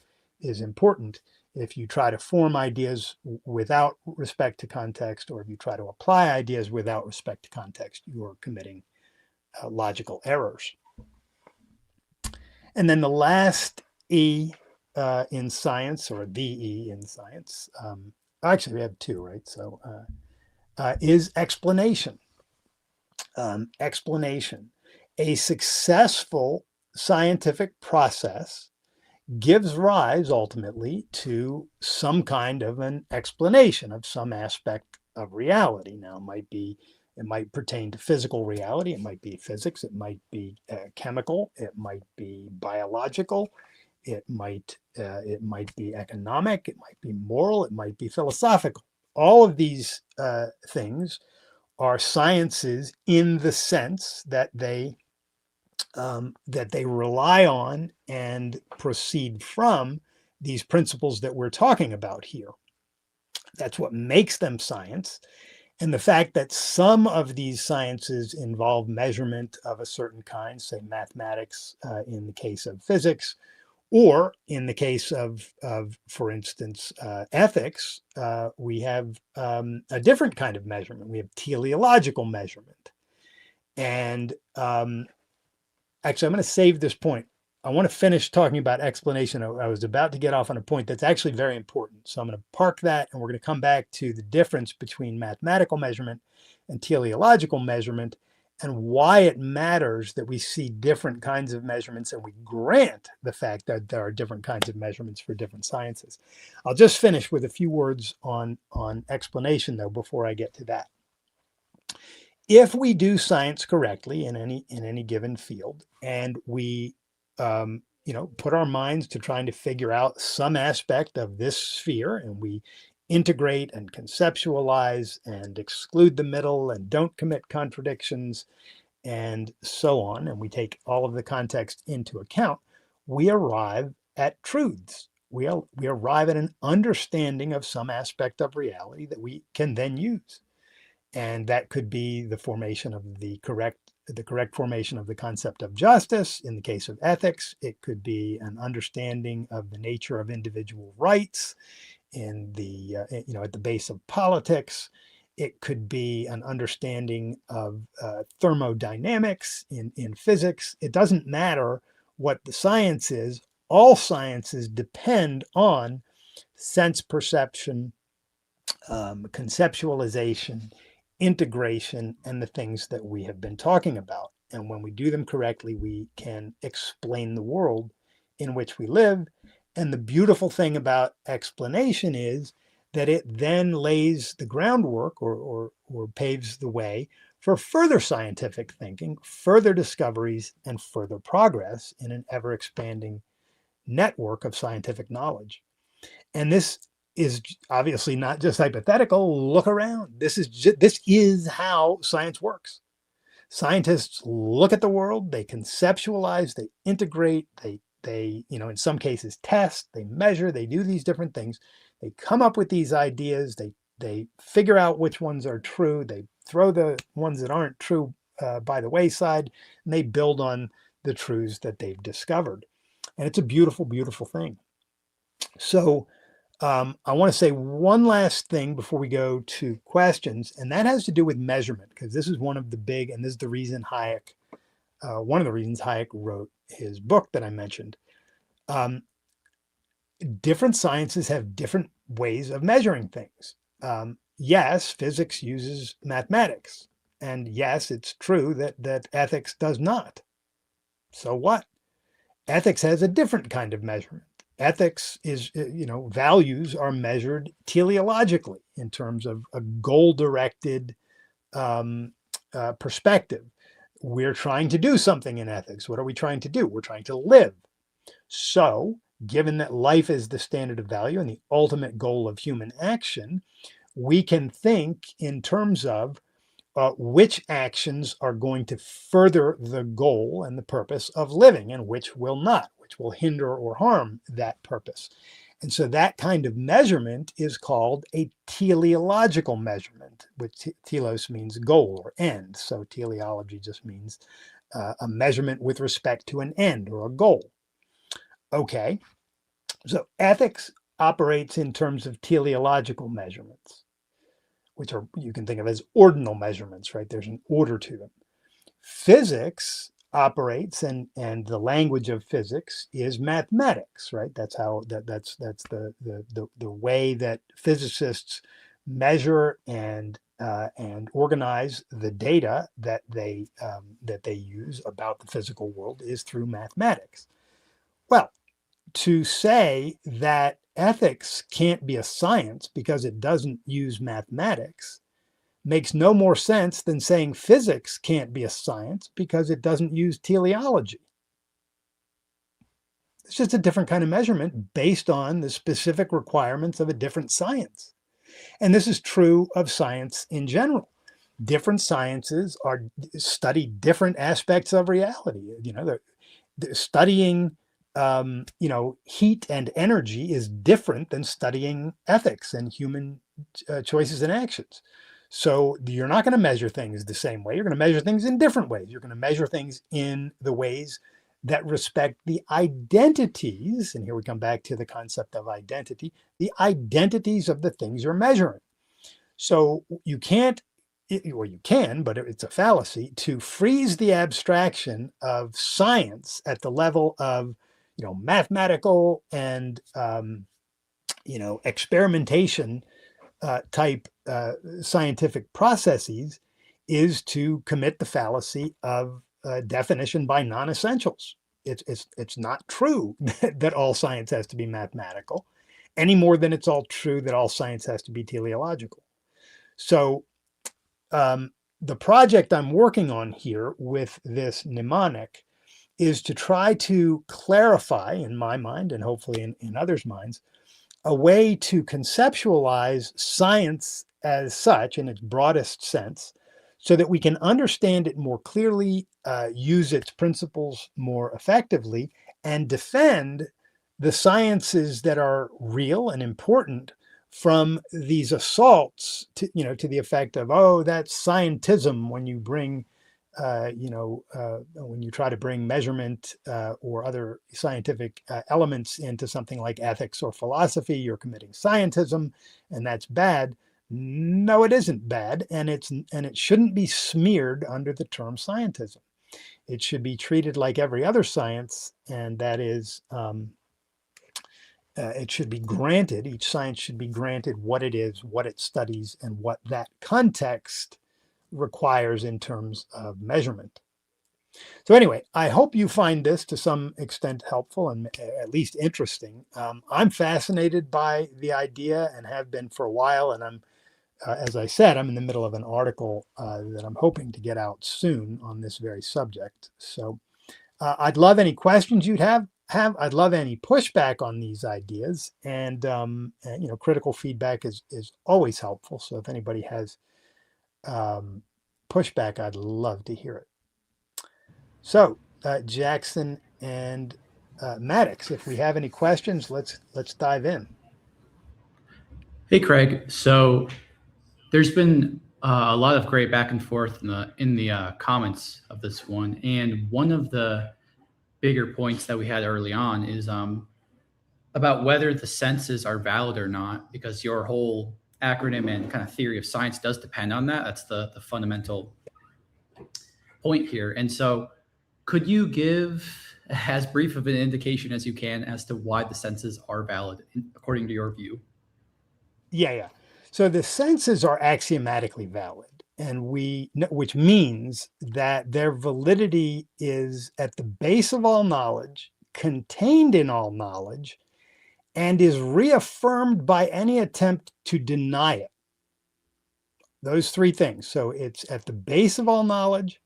important. If you try to form ideas without respect to context, or if you try to apply ideas without respect to context, you are committing logical errors. And then the last E in science, or the E in science, actually we have two, right? So is explanation. Explanation. A successful scientific process gives rise ultimately to some kind of an explanation of some aspect of reality. Now, it might pertain to physical reality, it might be physics, it might be chemical, it might be biological, it might be economic, it might be moral, it might be philosophical. All of these things are sciences in the sense that they rely on and proceed from these principles that we're talking about here. That's what makes them science. And the fact that some of these sciences involve measurement of a certain kind, say mathematics in the case of physics, or in the case of for instance, ethics, we have a different kind of measurement. We have teleological measurement. And actually, I'm going to save this point. I want to finish talking about explanation. I was about to get off on a point that's actually very important. So I'm going to park that, and we're going to come back to the difference between mathematical measurement and teleological measurement. and why it matters that we see different kinds of measurements and we grant the fact that there are different kinds of measurements for different sciences. I'll just finish with a few words on explanation though before I get to that. If we do science correctly in any given field, and we put our minds to trying to figure out some aspect of this sphere, and we integrate and conceptualize and exclude the middle and don't commit contradictions and so on, and we take all of the context into account, we arrive at truths. We arrive at an understanding of some aspect of reality that we can then use. And that could be the formation of the correct formation of the concept of justice. In the case of ethics, it could be an understanding of the nature of individual rights in the at the base of politics. It could be an understanding of thermodynamics in physics. It doesn't matter what the science is. All sciences depend on sense perception, conceptualization, integration, and the things that we have been talking about. And when we do them correctly, we can explain the world in which we live. And the beautiful thing about explanation is that it then lays the groundwork or paves the way for further scientific thinking, further discoveries, and further progress in an ever expanding network of scientific knowledge. And this is obviously not just hypothetical. Look around. This is how science works. Scientists look at the world, they conceptualize, they integrate, they in some cases test, they measure, they do these different things. They come up with these ideas, they figure out which ones are true, they throw the ones that aren't true by the wayside, and they build on the truths that they've discovered. And it's a beautiful, beautiful thing. So I want to say one last thing before we go to questions, and that has to do with measurement, because this is one of the big, and this is the reason Hayek, one of the reasons Hayek wrote his book that I mentioned. Different sciences have different ways of measuring things. Yes, physics uses mathematics, and yes, it's true that ethics does not. So what? Ethics has a different kind of measurement. Ethics is, values are measured teleologically in terms of a goal-directed perspective. We're trying to do something in ethics. What are we trying to do? We're trying to live. So, given that life is the standard of value and the ultimate goal of human action, we can think in terms of which actions are going to further the goal and the purpose of living and which will not, which will hinder or harm that purpose. And so that kind of measurement is called a teleological measurement, which telos means goal or end. So teleology just means a measurement with respect to an end or a goal. Okay, so ethics operates in terms of teleological measurements, which are, you can think of as ordinal measurements, right? There's an order to them. Physics operates, and the language of physics is mathematics, right? That's how that's the way that physicists measure and organize the data that they use about the physical world is through mathematics. Well, to say that ethics can't be a science because it doesn't use mathematics makes no more sense than saying physics can't be a science because it doesn't use teleology. It's just a different kind of measurement based on the specific requirements of a different science. And this is true of science in general. Different sciences study different aspects of reality. They're studying heat and energy is different than studying ethics and human choices and actions. So you're not going to measure things the same way. You're going to measure things in different ways. You're going to measure things in the ways that respect the identities, and here we come back to the concept of identity, the identities of the things you're measuring. So you can't, or you can, but it's a fallacy to freeze the abstraction of science at the level of mathematical and experimentation type scientific processes is to commit the fallacy of definition by non-essentials. It's not true that all science has to be mathematical, any more than it's all true that all science has to be teleological. So the project I'm working on here with this mnemonic is to try to clarify, in my mind and hopefully in others' minds, a way to conceptualize science as such in its broadest sense so that we can understand it more clearly, use its principles more effectively, and defend the sciences that are real and important from these assaults to, to the effect of, oh, that's scientism when you bring when you try to bring measurement or other scientific elements into something like ethics or philosophy, you're committing scientism, and that's bad. No, it isn't bad, and it shouldn't be smeared under the term scientism. It should be treated like every other science, and that is, it should be granted. Each science should be granted what it is, what it studies, and what that context requires in terms of measurement. So anyway, I hope you find this to some extent helpful and at least interesting. I'm fascinated by the idea and have been for a while. And I'm, as I said, I'm in the middle of an article that I'm hoping to get out soon on this very subject. So I'd love any questions you'd have. I'd love any pushback on these ideas. And critical feedback is always helpful. So if anybody has pushback, I'd love to hear it. So Jackson and Maddox, if we have any questions, let's dive in. Hey, Craig. So there's been a lot of great back and forth in the comments of this one, and one of the bigger points that we had early on is about whether the senses are valid or not, because your whole acronym and kind of theory of science does depend on that. That's the fundamental point here. And so could you give as brief of an indication as you can as to why the senses are valid according to your view? Yeah. So the senses are axiomatically valid, and which means that their validity is at the base of all knowledge, contained in all knowledge, and is reaffirmed by any attempt to deny it. Those three things. So it's at the base of all knowledge,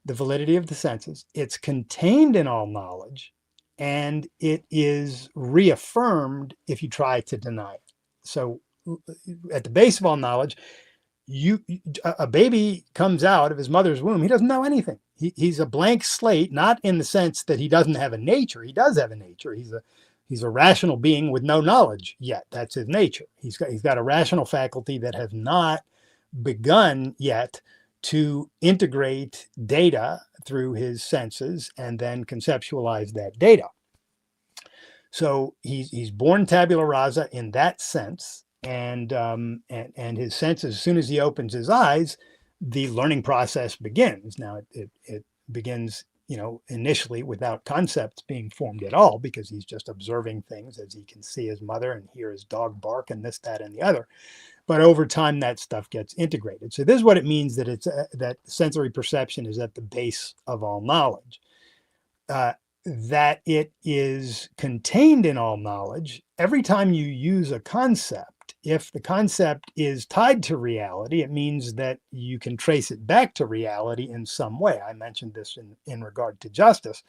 the validity of the senses, it's contained in all knowledge, and it is reaffirmed if you try to deny it. So at the base of all knowledge, a baby comes out of his mother's womb, he doesn't know anything. He's a blank slate, not in the sense that he doesn't have a nature. He does have a nature. He's a rational being with no knowledge yet. That's his nature. He's got a rational faculty that has not begun yet to integrate data through his senses and then conceptualize that data. So he's born tabula rasa in that sense, and his senses, as soon as he opens his eyes, the learning process begins. Now it begins, initially without concepts being formed at all, because he's just observing things as he can see his mother and hear his dog bark and this, that, and the other. But over time, that stuff gets integrated. So this is what it means that that sensory perception is at the base of all knowledge. That it is contained in all knowledge. Every time you use a concept, if the concept is tied to reality, it means that you can trace it back to reality in some way. I mentioned this in regard to justice,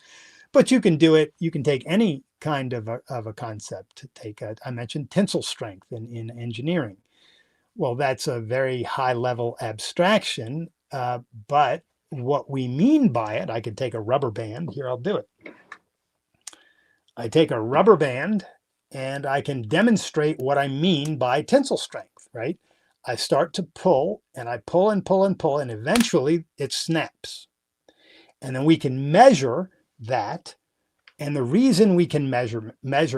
but you can do it. You can take any kind of a concept. I mentioned tensile strength in engineering. Well, that's a very high level abstraction, but what we mean by it, I could take a rubber band. Here, I'll do it. I take a rubber band and I can demonstrate what I mean by tensile strength, right? I start to pull and I pull and pull and pull, and eventually it snaps. And then we can measure that. And the reason we can measure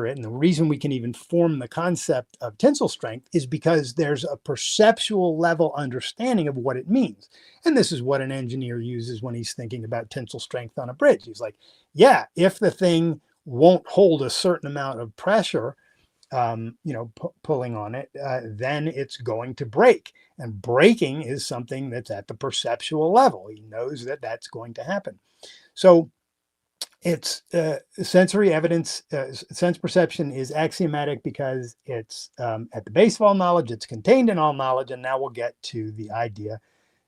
it, and the reason we can even form the concept of tensile strength, is because there's a perceptual level understanding of what it means. And this is what an engineer uses when he's thinking about tensile strength on a bridge. He's like, yeah, if the thing won't hold a certain amount of pressure pulling on it, then it's going to break. And breaking is something that's at the perceptual level. He knows that that's going to happen. So it's sensory evidence, sense perception is axiomatic because it's at the base of all knowledge, it's contained in all knowledge. And now we'll get to the idea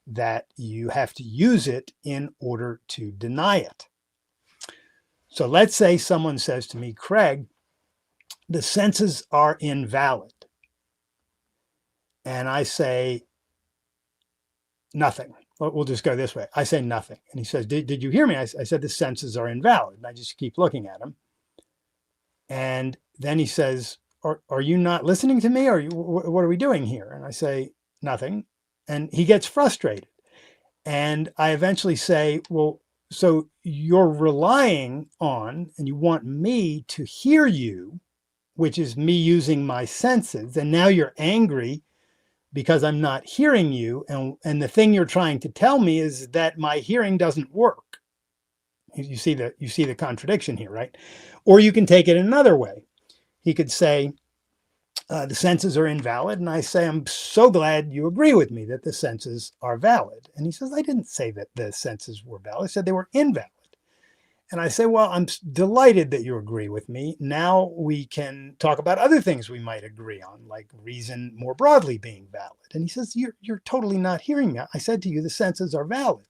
that you have to use it in order to deny it. So let's say someone says to me, Craig, the senses are invalid. And I say nothing. We'll just go this way. I say nothing. And he says, did you hear me? I said, the senses are invalid. And I just keep looking at him. And then he says, are you not listening to me? Or what are we doing here? And I say, nothing. And he gets frustrated. And I eventually say, well, so you're relying on, and you want me to hear you, which is me using my senses. And now you're angry because I'm not hearing you. And the thing you're trying to tell me is that my hearing doesn't work. You see the contradiction here, right? Or you can take it another way. He could say, the senses are invalid. And I say, I'm so glad you agree with me that the senses are valid. And he says, I didn't say that the senses were valid. I said they were invalid. And I say, well, I'm delighted that you agree with me. Now we can talk about other things we might agree on, like reason more broadly being valid. And he says, you're totally not hearing me. I said to you, the senses are valid.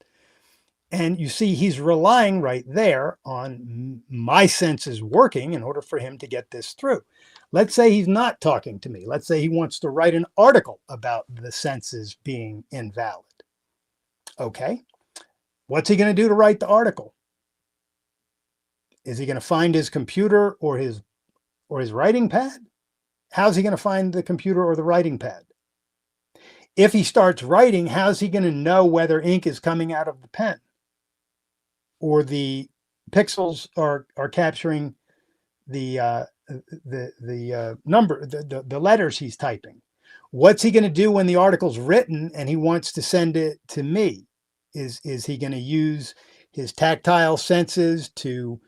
And you see, he's relying right there on my senses working in order for him to get this through. Let's say he's not talking to me. Let's say he wants to write an article about the senses being invalid. Okay, what's he going to do to write the article? Is he going to find his computer or his writing pad? How's he going to find the computer or the writing pad? If he starts writing, how's he going to know whether ink is coming out of the pen or the pixels are capturing the number, the letters he's typing? What's he going to do when the article's written and he wants to send it to me? Is he going to use his tactile senses to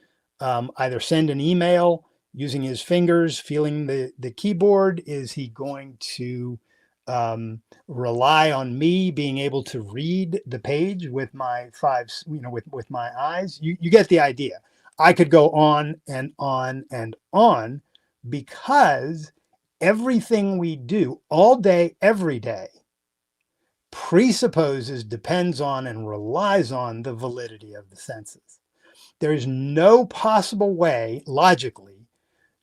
either send an email using his fingers, feeling the keyboard? Is he going to rely on me being able to read the page with my with my eyes? You get the idea. I could go on and on and on, because everything we do all day, every day, presupposes, depends on, and relies on the validity of the senses. There is no possible way, logically,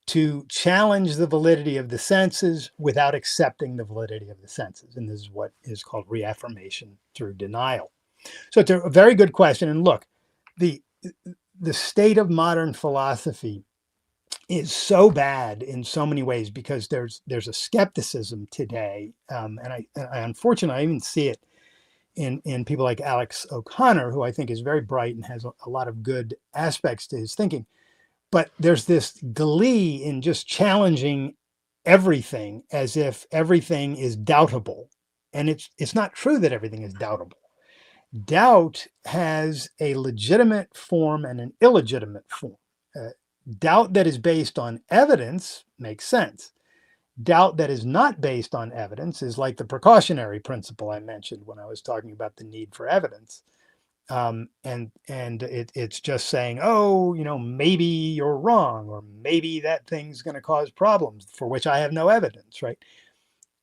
to challenge the validity of the senses without accepting the validity of the senses. And this is what is called reaffirmation through denial. So it's a very good question. And look, the state of modern philosophy is so bad in so many ways because there's a skepticism today. And I unfortunately, I even see it in people like Alex O'Connor, who I think is very bright and has a lot of good aspects to his thinking. But there's this glee in just challenging everything as if everything is doubtable. And it's not true that everything is doubtable. Doubt has a legitimate form and an illegitimate form. Doubt that is based on evidence makes sense. Doubt that is not based on evidence is like the precautionary principle I mentioned when I was talking about the need for evidence. It's just saying, oh, maybe you're wrong, or maybe that thing's going to cause problems for which I have no evidence, right?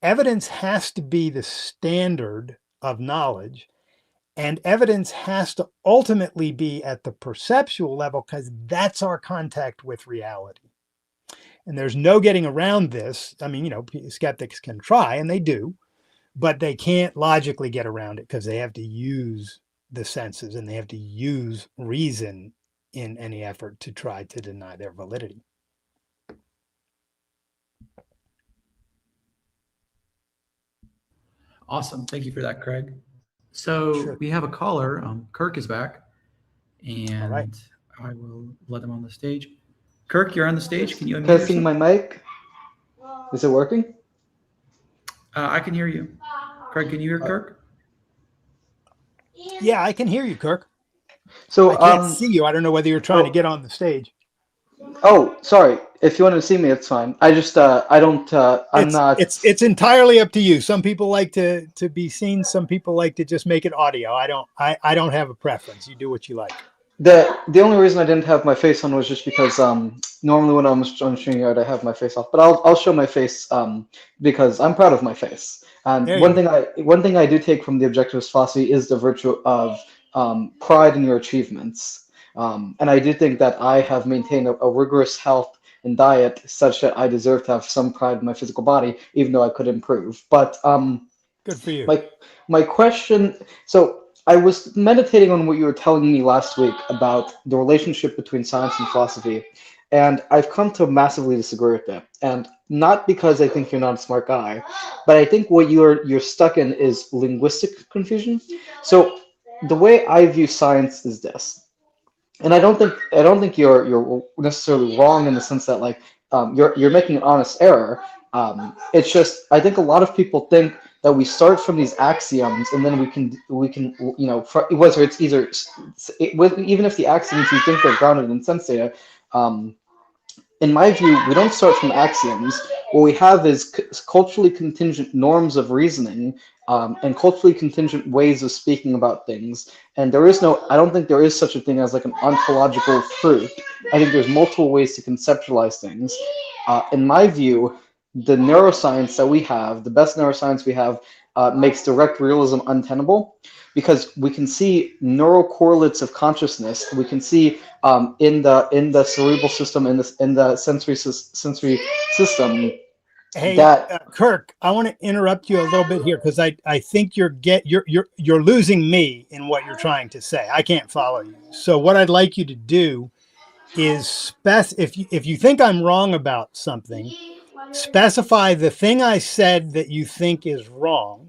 Evidence has to be the standard of knowledge, and evidence has to ultimately be at the perceptual level, because that's our contact with reality. And there's no getting around this. I mean, skeptics can try, and they do, but they can't logically get around it because they have to use the senses and they have to use reason in any effort to try to deny their validity. Awesome. Thank you for that, Craig. So Sure. we have a caller. Kirk is back, and right. I will let him on the stage. Kirk, you're on the stage. Can you unmute Testing yourself? my mic. Is it working? I can hear you. Craig, can you hear Kirk? Yeah, I can hear you, Kirk. So I can't see you. I don't know whether you're trying to get on the stage. Oh, sorry. If you want to see me, it's fine. I just I don't I'm not. It's entirely up to you. Some people like to be seen. Some people like to just make it audio. I don't have a preference. You do what you like. The only reason I didn't have my face on was just because normally when I'm on StreamYard I have my face off, but I'll show my face because I'm proud of my face. And There you go. one thing I do take from the objectivist philosophy is the virtue of pride in your achievements. And I do think that I have maintained a rigorous health and diet such that I deserve to have some pride in my physical body, even though I could improve. But Good for you. my my question, so I was meditating on what you were telling me last week about the relationship between science and philosophy, and I've come to massively disagree with that. And not because I think you're not a smart guy, but I think what you're stuck in is linguistic confusion. So the way I view science is this, and I don't think you're necessarily wrong in the sense that like you're making an honest error. It's just I think a lot of people think that we start from these axioms and then we can whether it's either even if the axioms you think they're grounded in sense data. Um, in my view, we don't start from axioms. What we have is culturally contingent norms of reasoning and culturally contingent ways of speaking about things. And I don't think there is such a thing as like an ontological truth. I think there's multiple ways to conceptualize things. In my view, the neuroscience that we have, the best neuroscience we have, makes direct realism untenable because we can see neural correlates of consciousness. We can see in the cerebral system, in the sensory system Hey, that. Kirk, I want to interrupt you a little bit here because I think you're losing me in what you're trying to say. I can't follow you. So what I'd like you to do is if you think I'm wrong about something, specify the thing I said that you think is wrong.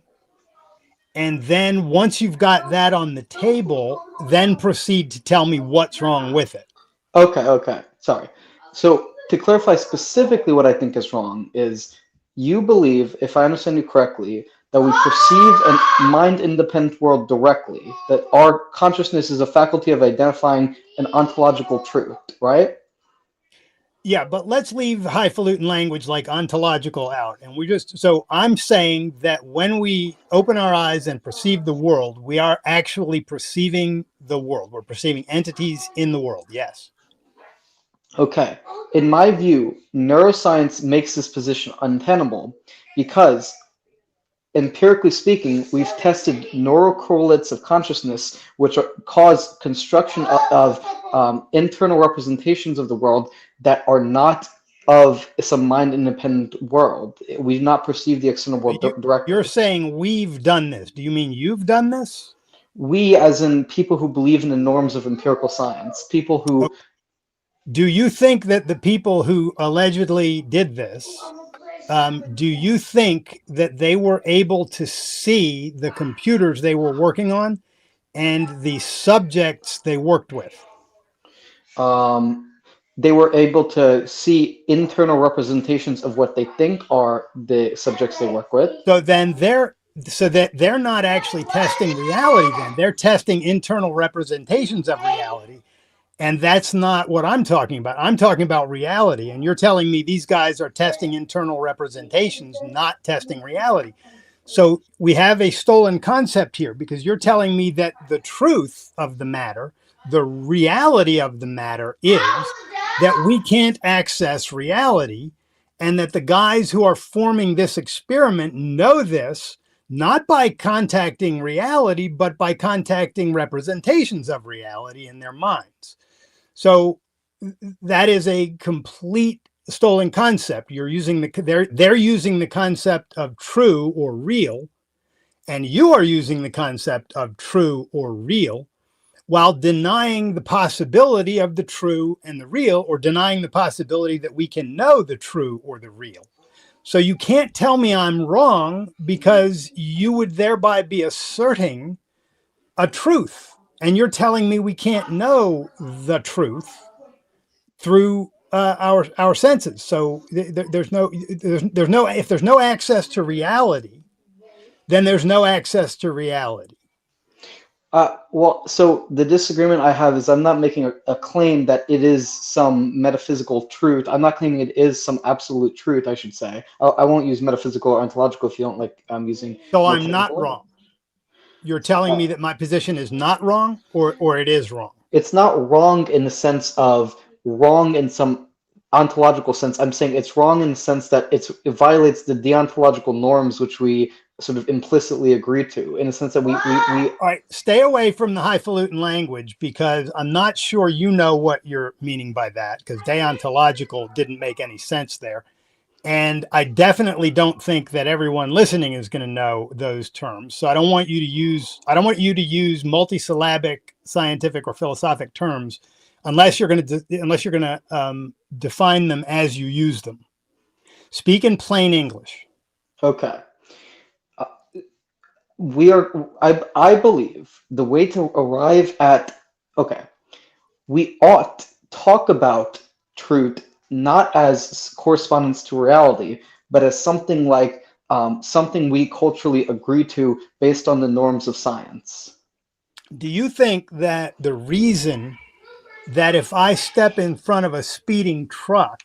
And then once you've got that on the table, then proceed to tell me what's wrong with it. Okay, sorry. So to clarify specifically what I think is wrong is you believe, if I understand you correctly, that we perceive a mind-independent world directly, that our consciousness is a faculty of identifying an ontological truth, right? Yeah, but let's leave highfalutin language like ontological out. And so I'm saying that when we open our eyes and perceive the world, we are actually perceiving the world. We're perceiving entities in the world. Yes. Okay. In my view, neuroscience makes this position untenable because empirically speaking, we've tested neural correlates of consciousness, which cause construction of internal representations of the world that are not of some mind-independent world. We do not perceive the external world directly. You're saying we've done this. Do you mean you've done this? We, as in people who believe in the norms of empirical science, people who. Do you think that the people who allegedly did this, do you think that they were able to see the computers they were working on and the subjects they worked with? They were able to see internal representations of what they think are the subjects they work with. So they're not actually testing reality then. They're testing internal representations of reality. And that's not what I'm talking about. I'm talking about reality. And you're telling me these guys are testing internal representations, not testing reality. So we have a stolen concept here because you're telling me that the truth of the matter, the reality of the matter is that we can't access reality, and that the guys who are forming this experiment know this not by contacting reality, but by contacting representations of reality in their minds. So that is a complete stolen concept. They're using the concept of true or real, and you are using the concept of true or real while denying the possibility of the true and the real, or denying the possibility that we can know the true or the real. So you can't tell me I'm wrong because you would thereby be asserting a truth. And you're telling me we can't know the truth through our senses. So there's no if there's no access to reality, then there's no access to reality. Well, so the disagreement I have is I'm not making a claim that it is some metaphysical truth. I'm not claiming it is some absolute truth, I should say. I won't use metaphysical or ontological if you don't like using So more I'm not technical wrong. language. You're telling Uh, me that my position is not wrong, or it is wrong. it's not wrong in the sense of wrong in some ontological sense. I'm saying it's wrong in the sense that it violates the deontological norms which we sort of implicitly agree to, in the sense that we All right, stay away from the highfalutin language because I'm not sure you know what you're meaning by that, because deontological didn't make any sense there. And I definitely don't think that everyone listening is going to know those terms. So I don't want you to use multisyllabic scientific or philosophic terms unless you're going to define them as you use them. Speak in plain English. okay. Uh, I believe the way to arrive at, okay, we ought talk about truth not as correspondence to reality, but as something like something we culturally agree to based on the norms of science. Do you think that the reason that if I step in front of a speeding truck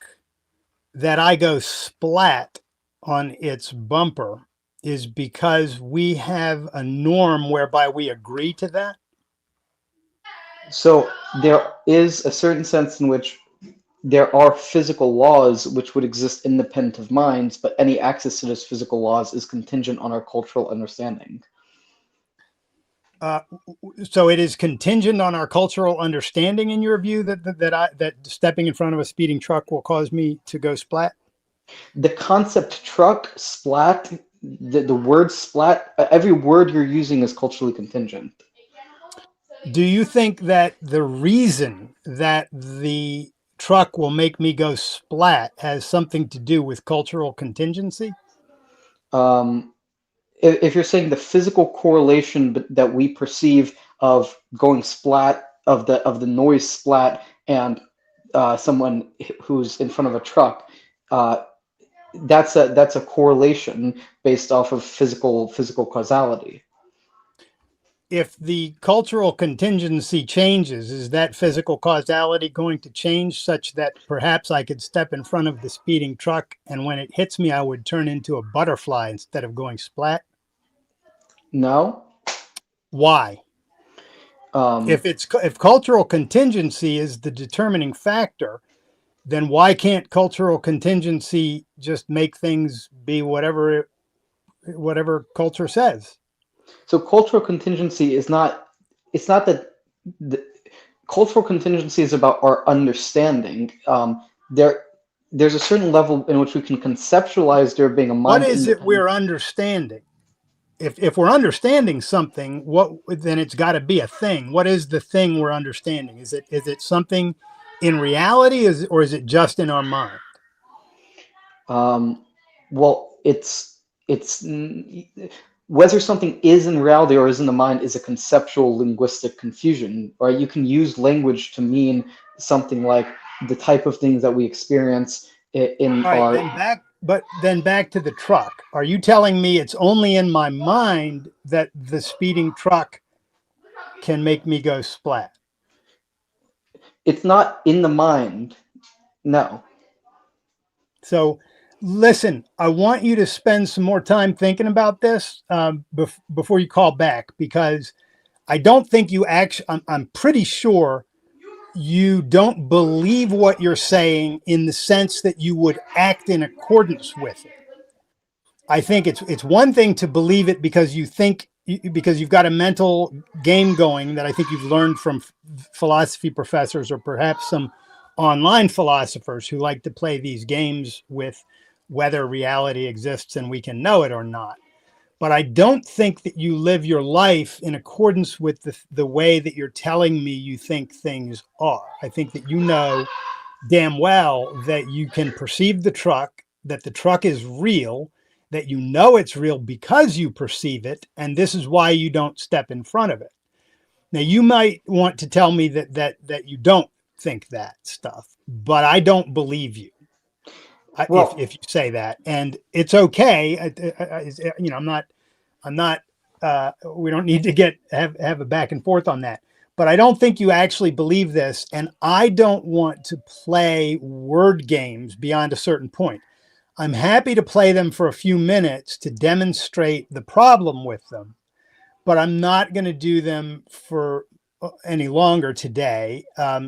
that I go splat on its bumper is because we have a norm whereby we agree to that? So there is a certain sense in which there are physical laws which would exist independent of minds, but any access to those physical laws is contingent on our cultural understanding. Uh, so it is contingent on our cultural understanding, in your view, that stepping in front of a speeding truck will cause me to go splat. The concept truck, splat, the word splat, every word you're using is culturally contingent. Do you think that the reason that the truck will make me go splat has something to do with cultural contingency? Um, if you're saying the physical correlation that we perceive of going splat, of the noise splat, and someone who's in front of a truck, uh, that's a correlation based off of physical causality. If the cultural contingency changes, is that physical causality going to change such that perhaps I could step in front of the speeding truck and when it hits me, I would turn into a butterfly instead of going splat? No. Why? Um, If cultural contingency is the determining factor, then why can't cultural contingency just make things be whatever culture says? so cultural contingency is not. It's not that the cultural contingency is about our understanding. There's a certain level in which we can conceptualize there being a What mind is it independent. we're understanding? If we're understanding something, what then it's got to be a thing. What is the thing we're understanding? Is it something in reality, or is it just in our mind? Well, it's whether something is in reality or is in the mind is a conceptual linguistic confusion, right? You can use language to mean something like the type of things that we experience in All right, our. then back to the truck. Are you telling me it's only in my mind that the speeding truck can make me go splat? It's not in the mind. No. So listen, I want you to spend some more time thinking about this before you call back, because I don't think you actually, I'm pretty sure you don't believe what you're saying in the sense that you would act in accordance with it. I think it's one thing to believe it because because you've got a mental game going that I think you've learned from philosophy professors or perhaps some online philosophers who like to play these games with whether reality exists and we can know it or not. But I don't think that you live your life in accordance with the way that you're telling me you think things are. I think that you know damn well that you can perceive the truck, that the truck is real, that you know it's real because you perceive it, and this is why you don't step in front of it. Now you might want to tell me that you don't think that stuff, but I don't believe you Well, if you say that, and it's okay. I'm not we don't need to have a back and forth on that. But I don't think you actually believe this, and I don't want to play word games beyond a certain point. I'm happy to play them for a few minutes to demonstrate the problem with them, but I'm not going to do them for any longer today.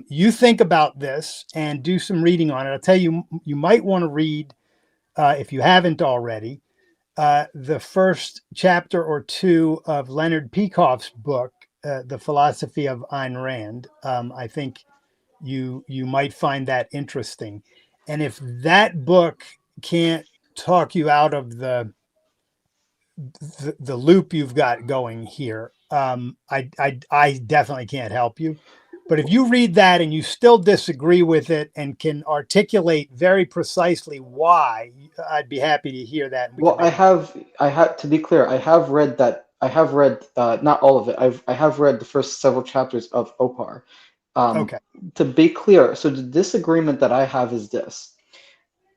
You think about this and do some reading on it. I'll tell you, you might want to read, if you haven't already, the first chapter or two of Leonard Peikoff's book, The Philosophy of Ayn Rand. I think you might find that interesting. And if that book can't talk you out of the loop you've got going here, I definitely can't help you. But if you read that and you still disagree with it and can articulate very precisely why, I'd be happy to hear that. Well, I have to be clear, I have read that. I have read not all of it. I have read the first several chapters of Opar. Okay. To be clear, so the disagreement that I have is this.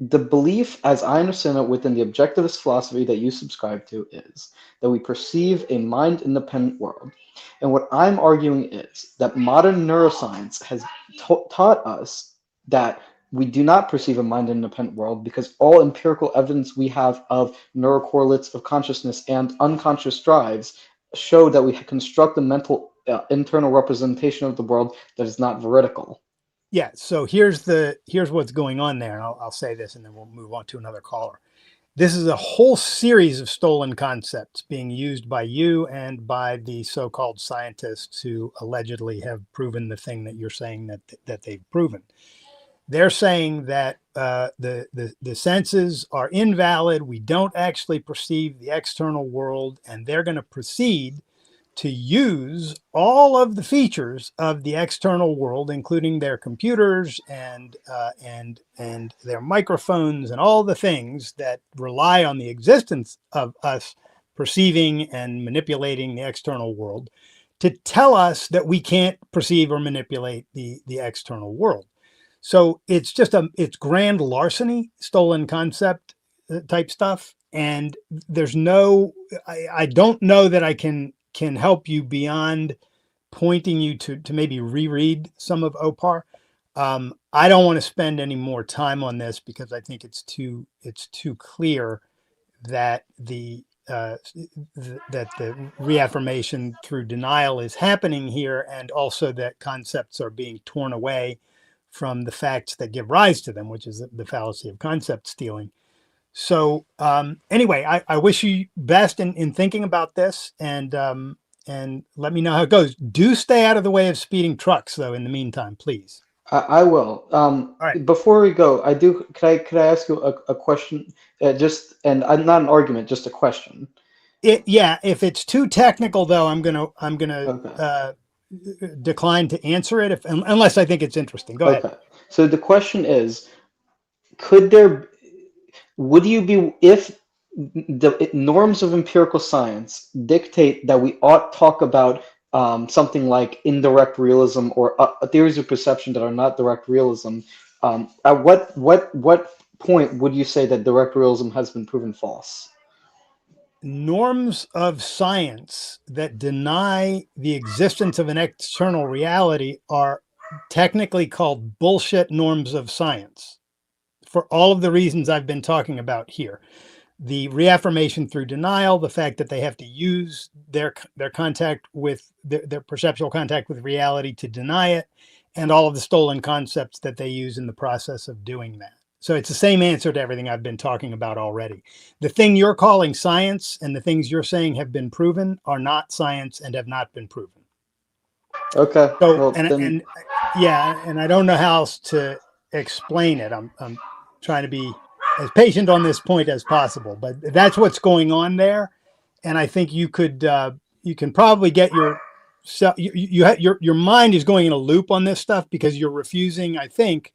The belief, as I understand it, within the objectivist philosophy that you subscribe to, is that we perceive a mind-independent world. And what I'm arguing is that modern neuroscience has taught us that we do not perceive a mind-independent world because all empirical evidence we have of neurocorrelates of consciousness and unconscious drives show that we construct a mental internal representation of the world that is not veridical. Yeah. So here's what's going on there. And I'll say this and then we'll move on to another caller. This is a whole series of stolen concepts being used by you and by the so-called scientists who allegedly have proven the thing that you're saying that they've proven. They're saying that the senses are invalid. We don't actually perceive the external world, and they're going to proceed to use all of the features of the external world, including their computers and their microphones and all the things that rely on the existence of us perceiving and manipulating the external world, to tell us that we can't perceive or manipulate the external world. So it's it's grand larceny, stolen concept type stuff. And there's I don't know that I can help you beyond pointing you to maybe reread some of Opar. I don't want to spend any more time on this because I think it's too clear that the reaffirmation through denial is happening here, and also that concepts are being torn away from the facts that give rise to them, which is the fallacy of concept stealing. So anyway, I wish you best in thinking about this, and let me know how it goes. Do stay out of the way of speeding trucks, though. In the meantime, please. I will. All right. Before we go, could I ask you a question? And not an argument, just a question. Yeah. If it's too technical, though, I'm gonna Okay. decline to answer it unless I think it's interesting. Go ahead. So the question is, would you be, if the norms of empirical science dictate that we ought to talk about something like indirect realism or theories of perception that are not direct realism, at what point would you say that direct realism has been proven false? Norms of science that deny the existence of an external reality are technically called bullshit norms of science, for all of the reasons I've been talking about here. The reaffirmation through denial, the fact that they have to use their contact with their perceptual contact with reality to deny it, and all of the stolen concepts that they use in the process of doing that. So it's the same answer to everything I've been talking about already. The thing you're calling science and the things you're saying have been proven are not science and have not been proven. Okay. So, well, and I don't know how else to explain it. I'm trying to be as patient on this point as possible, but that's what's going on there. And I think you can probably get your mind is going in a loop on this stuff because you're refusing, I think,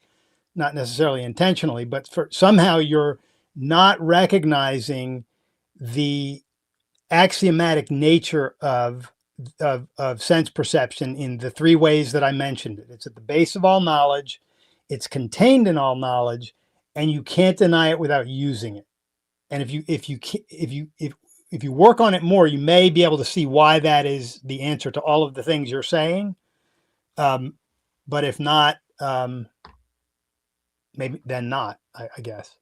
not necessarily intentionally, but somehow you're not recognizing the axiomatic nature of sense perception in the three ways that I mentioned it. It's at the base of all knowledge, it's contained in all knowledge, and you can't deny it without using it. And if if you work on it more, you may be able to see why that is the answer to all of the things you're saying. But if not, maybe then not, I guess.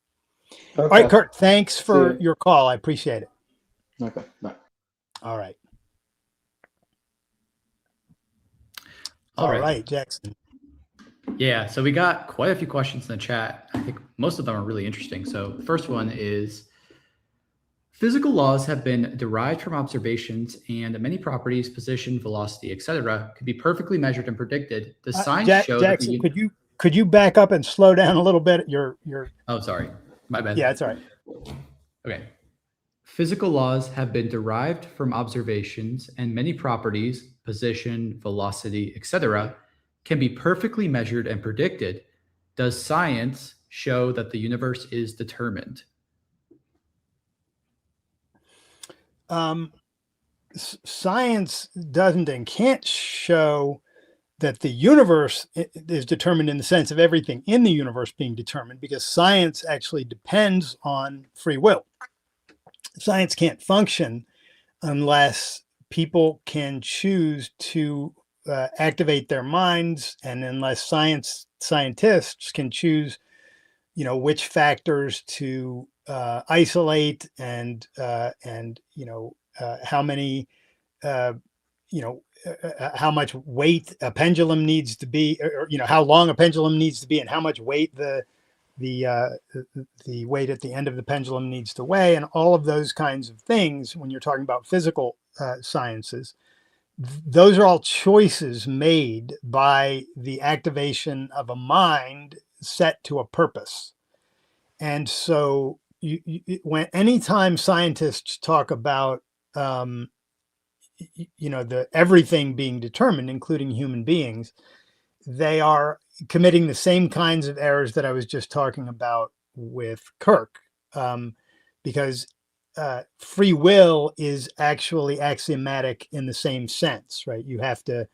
Okay. All right, Kurt, thanks for See you. your call. I appreciate it. Okay. Bye. All right. All right. All right, Jackson. Yeah, so we got quite a few questions in the chat. I think most of them are really interesting. So the first one is, physical laws have been derived from observations, and many properties, position, velocity, etc., could be perfectly measured and predicted. Does science show that Jackson, could you back up and slow down a little bit? Oh, sorry. My bad. Yeah, it's all right. Okay. Physical laws have been derived from observations, and many properties, position, velocity, etc., can be perfectly measured and predicted. Does science show that the universe is determined? Science doesn't and can't show that the universe is determined in the sense of everything in the universe being determined, because science actually depends on free will. Science can't function unless people can choose to activate their minds, and unless scientists can choose, which factors to isolate, and how many, how much weight a pendulum needs to be, or how long a pendulum needs to be, and how much weight the weight at the end of the pendulum needs to weigh, and all of those kinds of things. When you're talking about physical sciences, those are all choices made by the activation of a mind set to a purpose. And so anytime scientists talk about the everything being determined, including human beings, they are committing the same kinds of errors that I was just talking about with Kirk, because free will is actually axiomatic in the same sense, right? You have to,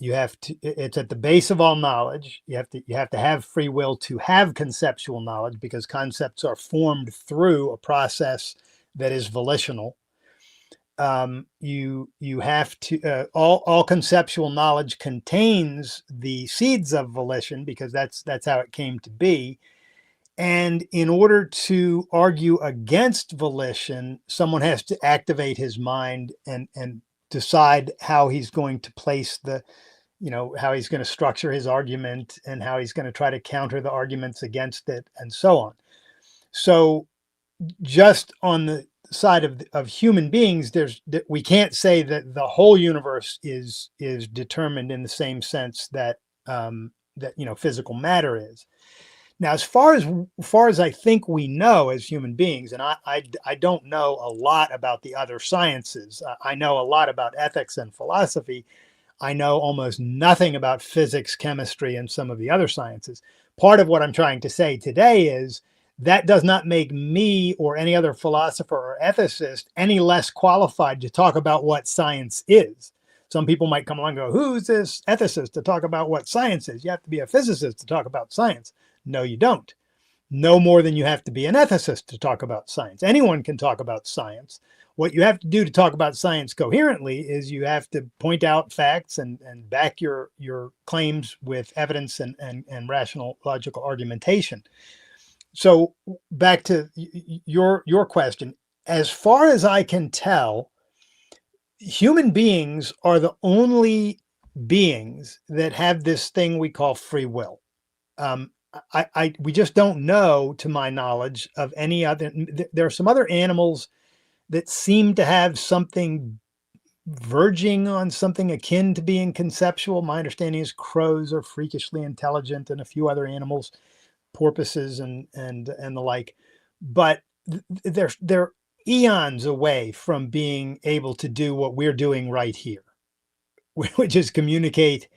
it's at the base of all knowledge. You have to have free will to have conceptual knowledge, because concepts are formed through a process that is volitional. You have to, all conceptual knowledge contains the seeds of volition, because that's how it came to be. And in order to argue against volition, someone has to activate his mind and decide how he's going to place how he's going to structure his argument, and how he's going to try to counter the arguments against it, and so on. So just on the side of human beings, we can't say that the whole universe is determined in the same sense that physical matter is. Now, as far as I think we know as human beings, and I don't know a lot about the other sciences. I know a lot about ethics and philosophy. I know almost nothing about physics, chemistry, and some of the other sciences. Part of what I'm trying to say today is that does not make me or any other philosopher or ethicist any less qualified to talk about what science is. Some people might come along and go, who's this ethicist to talk about what science is? You have to be a physicist to talk about science. No, you don't. No more than you have to be an ethicist to talk about science. Anyone can talk about science. What you have to do to talk about science coherently is you have to point out facts and back your claims with evidence and rational logical argumentation. So back to your question, as far as I can tell, human beings are the only beings that have this thing we call free will. We just don't know, to my knowledge, of any other. There are some other animals that seem to have something verging on something akin to being conceptual. My understanding is crows are freakishly intelligent, and a few other animals, porpoises and the like, but they're eons away from being able to do what we're doing right here, which is communicate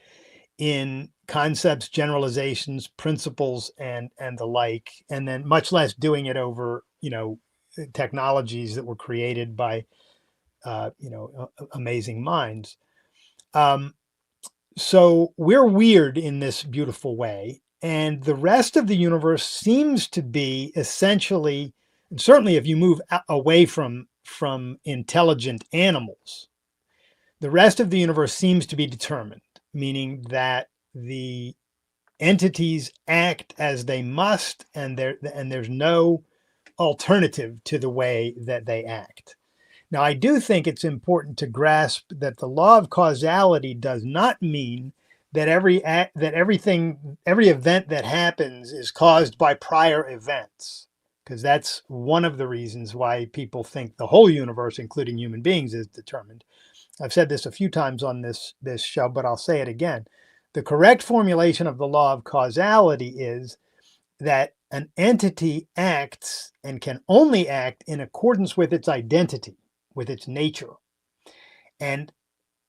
in concepts, generalizations, principles, and the like, and then much less doing it over technologies that were created by amazing minds. So we're weird in this beautiful way, and the rest of the universe seems to be essentially, and certainly if you move away from from intelligent animals. The rest of the universe seems to be determined, meaning that the entities act as they must, and there's no alternative to the way that they act. Now, I do think it's important to grasp that the law of causality does not mean that every event that happens is caused by prior events, because that's one of the reasons why people think the whole universe, including human beings, is determined. I've said this a few times on this show, but I'll say it again. The correct formulation of the law of causality is that an entity acts and can only act in accordance with its identity, with its nature. And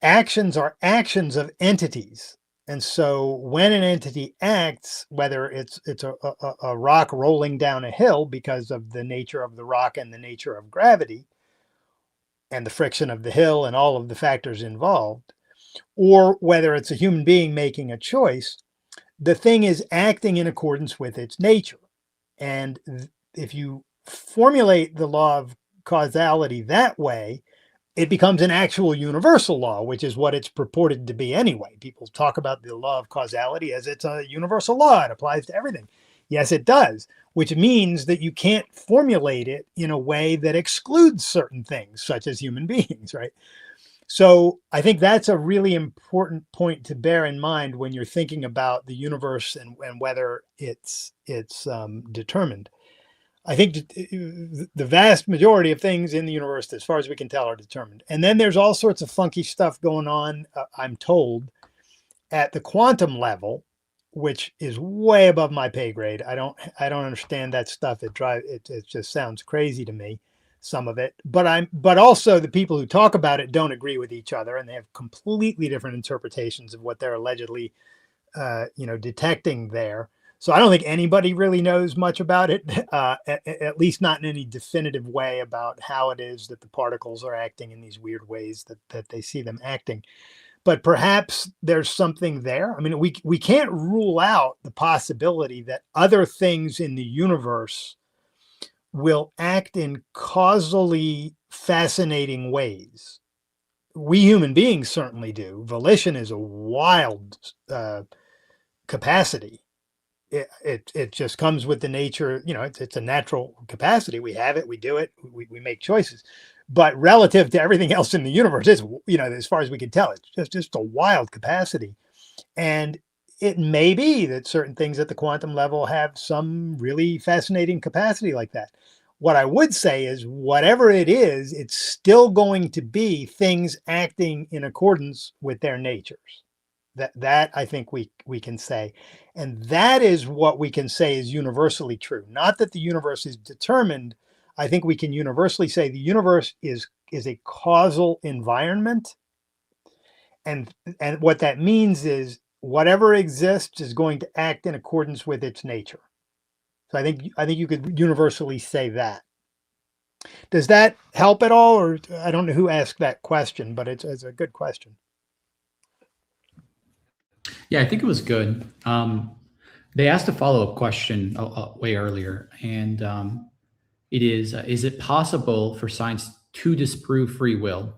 actions are actions of entities. And so when an entity acts, whether it's a rock rolling down a hill because of the nature of the rock and the nature of gravity and the friction of the hill and all of the factors involved, or whether it's a human being making a choice, the thing is acting in accordance with its nature. And if you formulate the law of causality that way, it becomes an actual universal law, which is what it's purported to be anyway. People talk about the law of causality as it's a universal law. It applies to everything. Yes, it does, which means that you can't formulate it in a way that excludes certain things, such as human beings, right? So I think that's a really important point to bear in mind when you're thinking about the universe and whether it's determined. I think the vast majority of things in the universe, as far as we can tell, are determined. And then there's all sorts of funky stuff going on, I'm told, at the quantum level, which is way above my pay grade. I don't understand that stuff. It just sounds crazy to me, some of it. But also the people who talk about it don't agree with each other, and they have completely different interpretations of what they're allegedly, detecting there. So I don't think anybody really knows much about it, at least not in any definitive way about how it is that the particles are acting in these weird ways that they see them acting. But perhaps there's something there. I mean, we can't rule out the possibility that other things in the universe will act in causally fascinating ways. We human beings certainly do. Volition is a wild capacity. It just comes with the nature, it's a natural capacity. We have it, we do it, we make choices. But relative to everything else in the universe, it's, as far as we can tell, it's just a wild capacity. And it may be that certain things at the quantum level have some really fascinating capacity like that. What I would say is whatever it is, it's still going to be things acting in accordance with their natures. That I think we can say. And that is what we can say is universally true. Not that the universe is determined. I think we can universally say the universe is a causal environment. And what that means is whatever exists is going to act in accordance with its nature. So I think you could universally say that. Does that help at all? Or I don't know who asked that question, but it's a good question. Yeah, I think it was good. They asked a follow-up question way earlier, and it is it possible for science to disprove free will?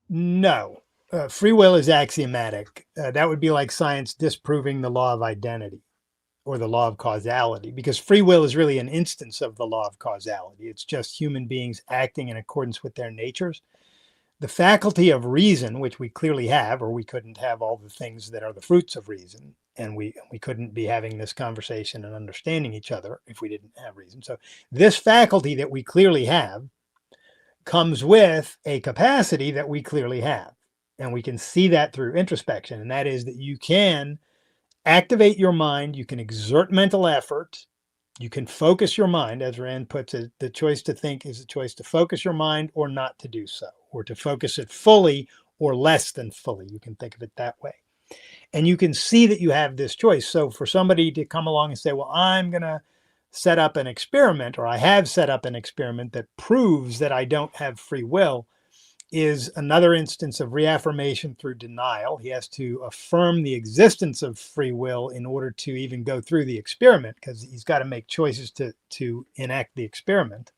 No. Free will is axiomatic. That would be like science disproving the law of identity or the law of causality, because free will is really an instance of the law of causality. It's just human beings acting in accordance with their natures. The faculty of reason, which we clearly have, or we couldn't have all the things that are the fruits of reason, and we couldn't be having this conversation and understanding each other if we didn't have reason. So this faculty that we clearly have comes with a capacity that we clearly have. And we can see that through introspection. And that is that you can activate your mind, you can exert mental effort, you can focus your mind. As Rand puts it, the choice to think is a choice to focus your mind or not to do so, or to focus it fully or less than fully. You can think of it that way. And you can see that you have this choice. So for somebody to come along and say, well, I'm going to set up an experiment, or I have set up an experiment that proves that I don't have free will, is another instance of reaffirmation through denial. He has to affirm the existence of free will in order to even go through the experiment, because he's got to make choices to enact the experiment.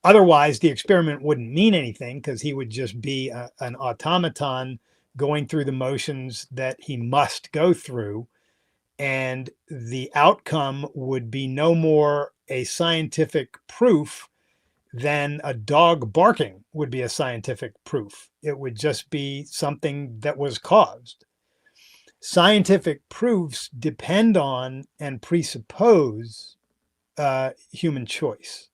Otherwise, the experiment wouldn't mean anything because he would just be an automaton going through the motions that he must go through. And the outcome would be no more a scientific proof than a dog barking would be a scientific proof. It would just be something that was caused. Scientific proofs depend on and presuppose human choice.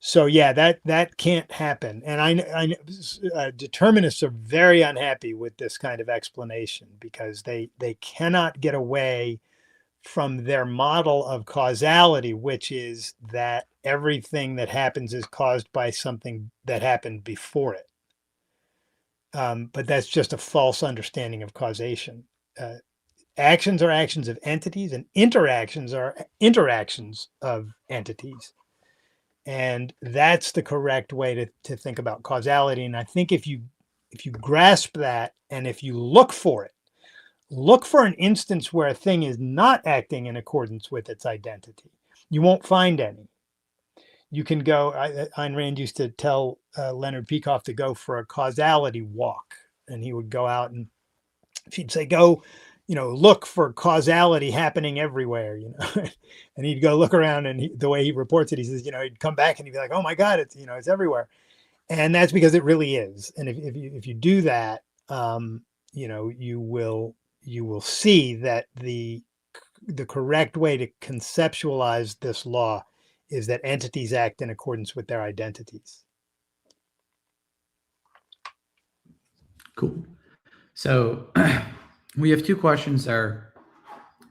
So yeah, that can't happen. And I determinists are very unhappy with this kind of explanation because they cannot get away from their model of causality, which is that everything that happens is caused by something that happened before it. But that's just a false understanding of causation. Actions are actions of entities, and interactions are interactions of entities. And that's the correct way to think about causality. And I think if you grasp that, and if you look for it, look for an instance where a thing is not acting in accordance with its identity. You won't find any. You can go, Ayn Rand used to tell Leonard Peikoff to go for a causality walk. And he would go out and she'd say, go, look for causality happening everywhere, and he'd go look around, and the way he reports it, he says, he'd come back and he'd be like, oh my God, it's everywhere. And that's because it really is. And if you do that, you will see that the correct way to conceptualize this law is that entities act in accordance with their identities. Cool. So we have two questions that are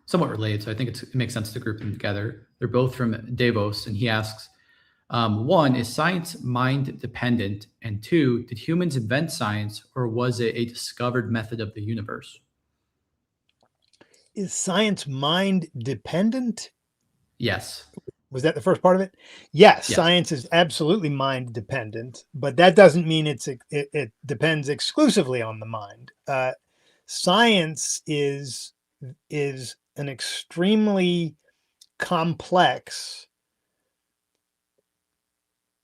somewhat related, so I think it makes sense to group them together. They're both from Davos, and he asks, one, is science mind dependent? And two, did humans invent science, or was it a discovered method of the universe? Is science mind dependent? Yes. Was that the first part of it? Yes, Yes. Science is absolutely mind dependent, but that doesn't mean it depends exclusively on the mind. Science is an extremely complex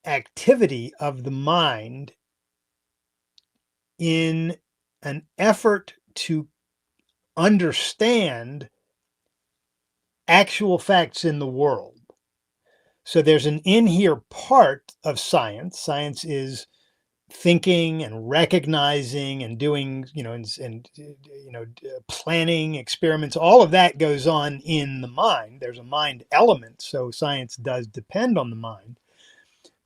activity of the mind in an effort to understand actual facts in the world. So there's an in here part of science. Science is thinking and recognizing and doing, planning experiments. All of that goes on in the mind. There's a mind element. So science does depend on the mind,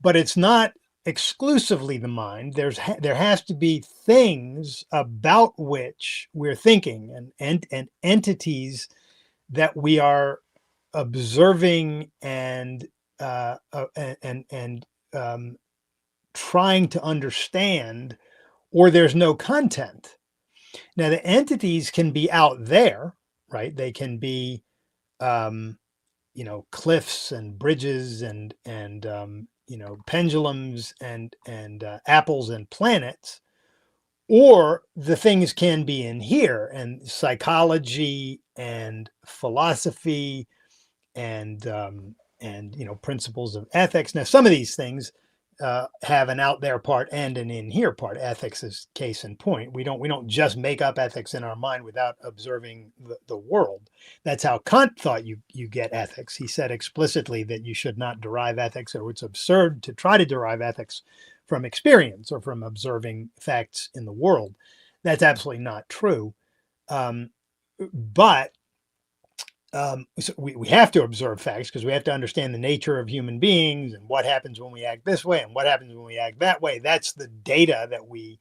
but it's not exclusively the mind. There has to be things about which we're thinking and entities that we are observing and trying to understand, or there's no content. Now, the entities can be out there, right? They can be, cliffs and bridges and pendulums and apples and planets, or the things can be in here, and psychology and philosophy and principles of ethics. Now, some of these things have an out there part and an in here part. Ethics is case in point. We don't just make up ethics in our mind without observing the world. That's how Kant thought you get ethics. He said explicitly that you should not derive ethics, or it's absurd to try to derive ethics from experience or from observing facts in the world. That's absolutely not true. But so we have to observe facts because we have to understand the nature of human beings and what happens when we act this way and what happens when we act that way. That's the data that we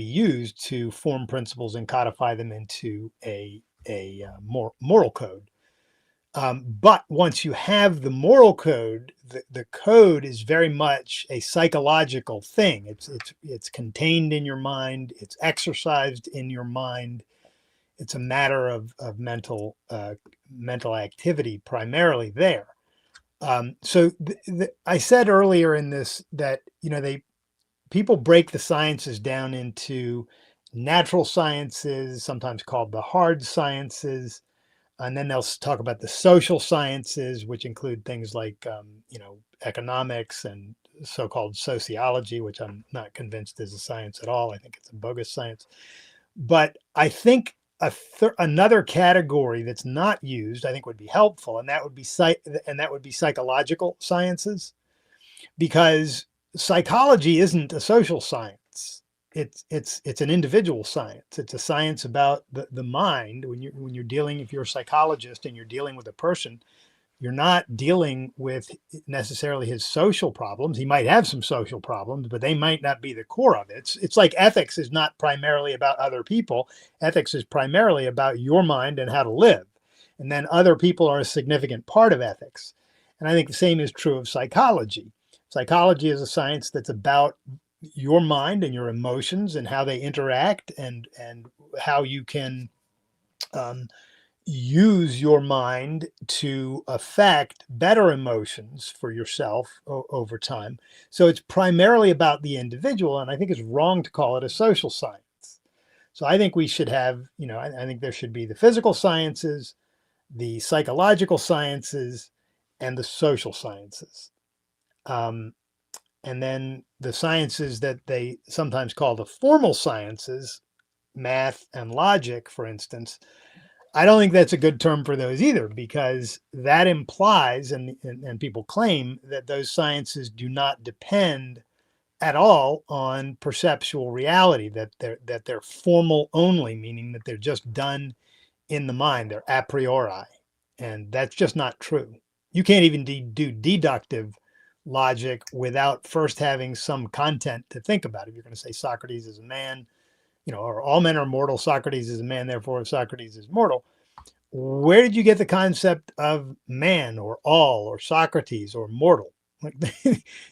use to form principles and codify them into a moral code. But once you have the moral code, the code is very much a psychological thing. It's contained in your mind. It's exercised in your mind. It's a matter of mental activity primarily there. So I said earlier in this that people break the sciences down into natural sciences, sometimes called the hard sciences, and then they'll talk about the social sciences, which include things like economics and so-called sociology, which I'm not convinced is a science at all. I think it's a bogus science. But I think another category that's not used, I think, would be helpful, and that would be psychological sciences, because psychology isn't a social science. It's an individual science. It's a science about the mind. When you're dealing, if you're a psychologist and you're dealing with a person, you're not dealing with necessarily his social problems. He might have some social problems, but they might not be the core of it. It's like ethics is not primarily about other people. Ethics is primarily about your mind and how to live. And then other people are a significant part of ethics. And I think the same is true of psychology. Psychology is a science that's about your mind and your emotions and how they interact, and how you can use your mind to affect better emotions for yourself over time. So it's primarily about the individual, and I think it's wrong to call it a social science. So I think we should have, I think there should be the physical sciences, the psychological sciences, and the social sciences. And then the sciences that they sometimes call the formal sciences, math and logic, for instance, I don't think that's a good term for those either, because that implies, and people claim, that those sciences do not depend at all on perceptual reality, that they're formal only, meaning that they're just done in the mind, they're a priori. And that's just not true. You can't even do deductive logic without first having some content to think about. If you're going to say Socrates is a man, or all men are mortal, Socrates is a man, therefore Socrates is mortal. Where did you get the concept of man or all or Socrates or mortal? Like,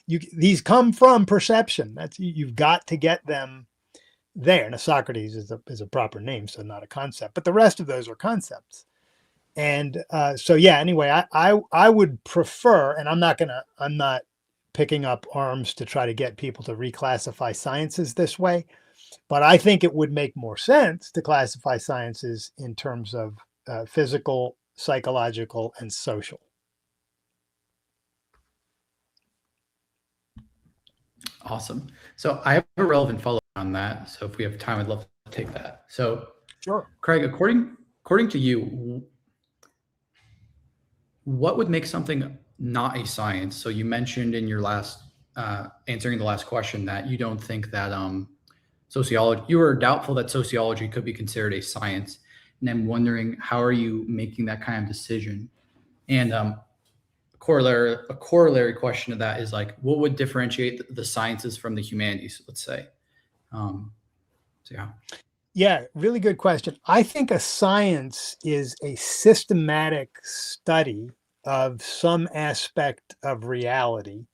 these come from perception. You've got to get them there. Now, Socrates is a proper name, so not a concept, but the rest of those are concepts. And so, yeah, anyway, I would prefer, and I'm not picking up arms to try to get people to reclassify sciences this way, but I think it would make more sense to classify sciences in terms of physical, psychological, and social. Awesome. So I have a relevant follow-up on that. So if we have time, I'd love to take that. So, Sure. Craig, according to you, what would make something not a science? So you mentioned in your last answering the last question that you don't think that sociology, you were doubtful that sociology could be considered a science. And I'm wondering, how are you making that kind of decision? And a corollary question to that is, like, what would differentiate the sciences from the humanities, let's say? So yeah. Yeah, really good question. I think a science is a systematic study of some aspect of reality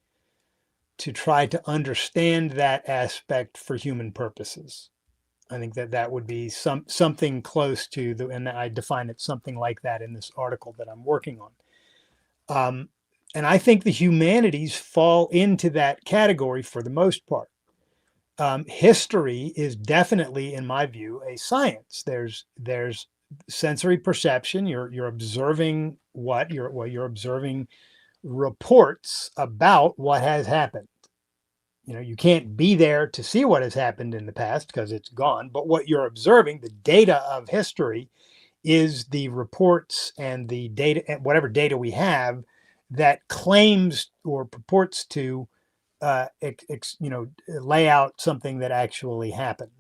to try to understand that aspect for human purposes. I think that would be something close to and I define it something like that in this article that I'm working on. And I think the humanities fall into that category for the most part. History is definitely, in my view, a science. There's sensory perception. You're observing you're observing reports about what has happened. You can't be there to see what has happened in the past because it's gone. But what you're observing, the data of history, is the reports and the data, whatever data we have, that claims or purports to lay out something that actually happened.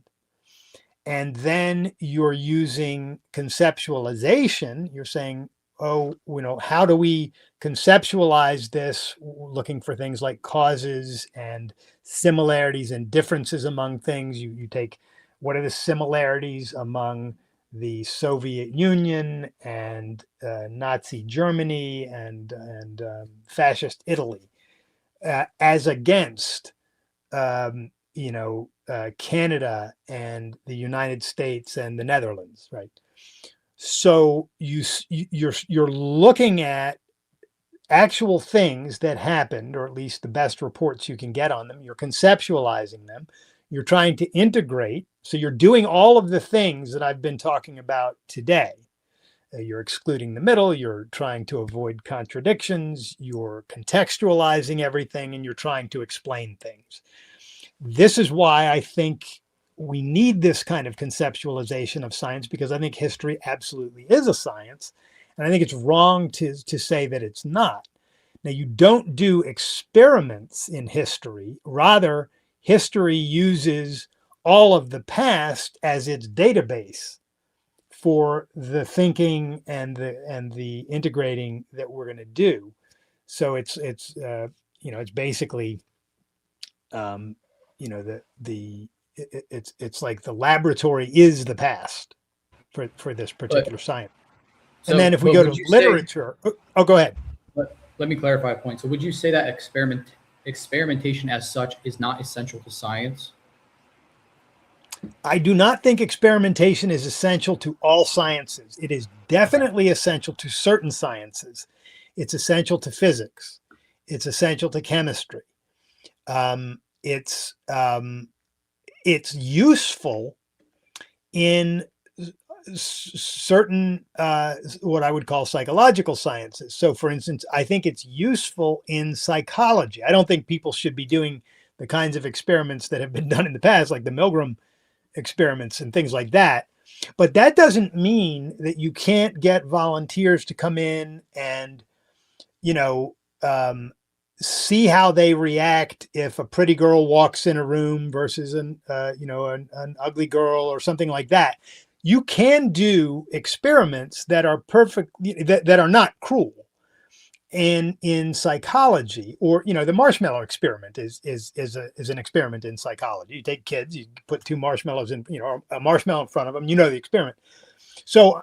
And then you're using conceptualization. You're saying, how do we conceptualize this? Looking for things like causes and similarities and differences among things. You take, what are the similarities among the Soviet Union and Nazi Germany and fascist Italy, as against Canada and the United States and the Netherlands, right? So you're looking at actual things that happened, or at least the best reports you can get on them. You're conceptualizing them. You're trying to integrate. So you're doing all of the things that I've been talking about today. You're excluding the middle, you're trying to avoid contradictions, you're contextualizing everything, and you're trying to explain things. This is why I think we need this kind of conceptualization of science, because I think history absolutely is a science. And I think it's wrong to say that it's not. Now, you don't do experiments in history. Rather, history uses all of the past as its database for the thinking and the integrating that we're going to do. So it's basically it's like the laboratory is the past for this particular science. And then if we go to literature, go ahead. Let me clarify a point. So would you say that experimentation as such is not essential to science? I do not think experimentation is essential to all sciences. It is definitely essential to certain sciences. It's essential to physics. It's essential to chemistry. It's useful in certain what I would call psychological sciences. So, for instance, I think it's useful in psychology. I don't think people should be doing the kinds of experiments that have been done in the past, like the Milgram experiments and things like that. But that doesn't mean that you can't get volunteers to come in and, see how they react if a pretty girl walks in a room versus an ugly girl or something like that. You can do experiments that are perfect, that are not cruel. And in psychology, or the marshmallow experiment is an experiment in psychology. You take kids, you put two marshmallows in, a marshmallow in front of them, the experiment. So,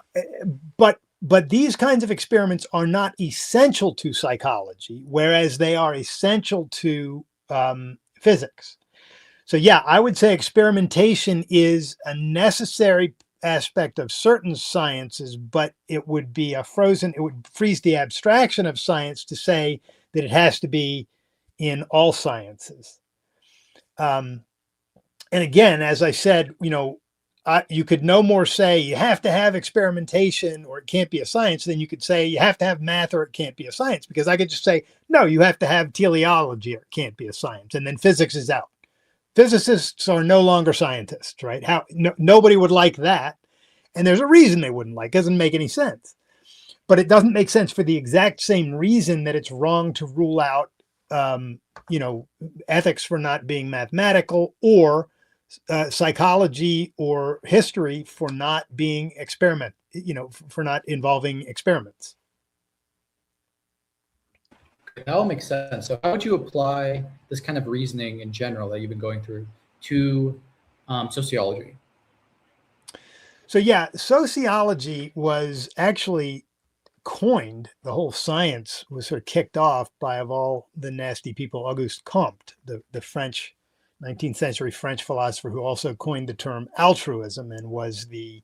but these kinds of experiments are not essential to psychology, whereas they are essential to physics. So yeah, I would say experimentation is a necessary aspect of certain sciences, but it would freeze the abstraction of science to say that it has to be in all sciences. And again, as I said, you could no more say you have to have experimentation or it can't be a science than you could say you have to have math or it can't be a science, because I could just say, no, you have to have teleology or it can't be a science. And then physics is out. Physicists are no longer scientists, right? Nobody would like that. And there's a reason they wouldn't like it. It doesn't make any sense. But it doesn't make sense for the exact same reason that it's wrong to rule out, ethics for not being mathematical, or psychology or history for not being for not involving experiments. That all makes sense. So how would you apply this kind of reasoning in general that you've been going through to sociology? So yeah, sociology was actually coined, the whole science was sort of kicked off by, of all the nasty people, Auguste Comte, the French 19th century French philosopher who also coined the term altruism and was the,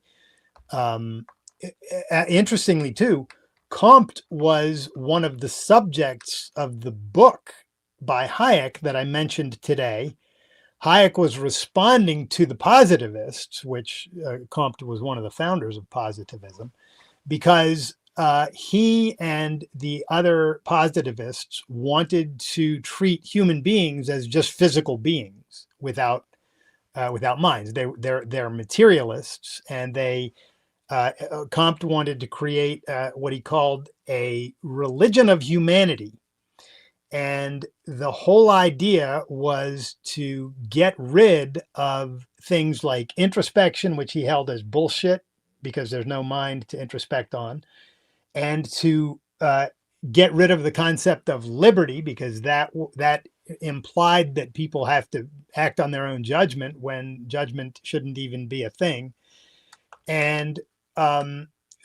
interestingly too, Comte was one of the subjects of the book by Hayek that I mentioned today. Hayek was responding to the positivists, which Comte was one of the founders of positivism, because he and the other positivists wanted to treat human beings as just physical beings without minds. They're materialists, and Comte wanted to create what he called a religion of humanity. And the whole idea was to get rid of things like introspection, which he held as bullshit because there's no mind to introspect on, and to get rid of the concept of liberty, because that implied that people have to act on their own judgment when judgment shouldn't even be a thing. And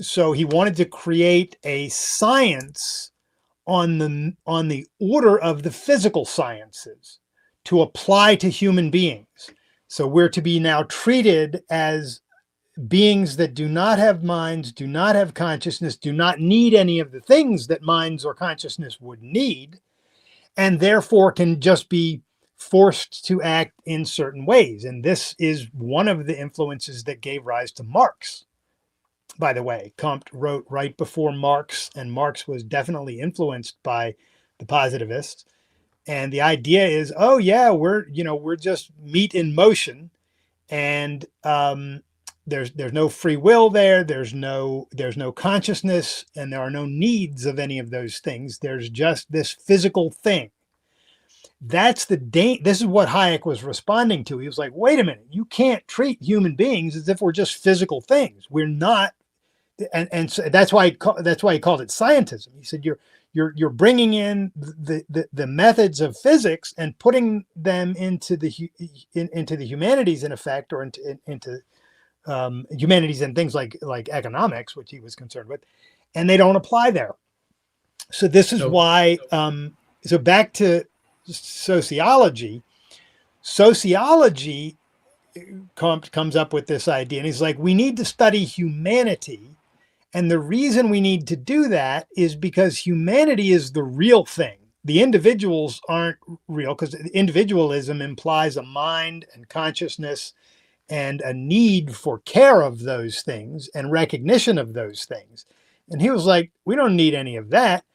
so he wanted to create a science on the order of the physical sciences to apply to human beings. So we're to be now treated as beings that do not have minds, do not have consciousness, do not need any of the things that minds or consciousness would need, and therefore can just be forced to act in certain ways. And this is one of the influences that gave rise to Marx. by the way. Comte wrote right before Marx, and Marx was definitely influenced by the positivists. And the idea is, oh yeah, we're just meat in motion, and there's no free will there. There's no consciousness, and there are no needs of any of those things. There's just this physical thing. This is what Hayek was responding to. He was like, wait a minute, you can't treat human beings as if we're just physical things. We're not, and so that's why he called it scientism. He said you're bringing in the methods of physics and putting them into the humanities, in effect, or into humanities and things like economics, which he was concerned with, and they don't apply there. So this is why. So back to sociology. Sociology comes up with this idea, and he's like, we need to study humanity. And the reason we need to do that is because humanity is the real thing. The individuals aren't real, because individualism implies a mind and consciousness and a need for care of those things and recognition of those things. And he was like, we don't need any of that.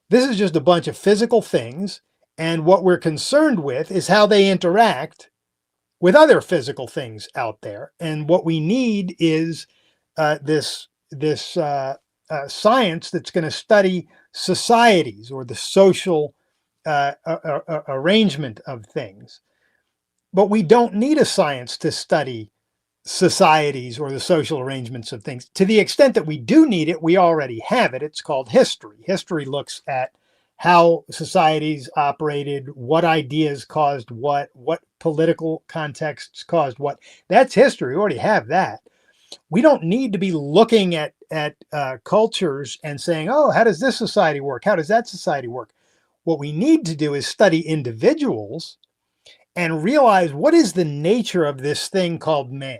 This is just a bunch of physical things. And what we're concerned with is how they interact with other physical things out there. And what we need is this science that's going to study societies, or the social arrangement of things. But we don't need a science to study societies or the social arrangements of things. To the extent that we do need it, we already have it. It's called history. History looks at how societies operated, what ideas caused what political contexts caused what. That's history. We already have that. We don't need to be looking at cultures and saying, oh, how does this society work? How does that society work? What we need to do is study individuals and realize, what is the nature of this thing called man?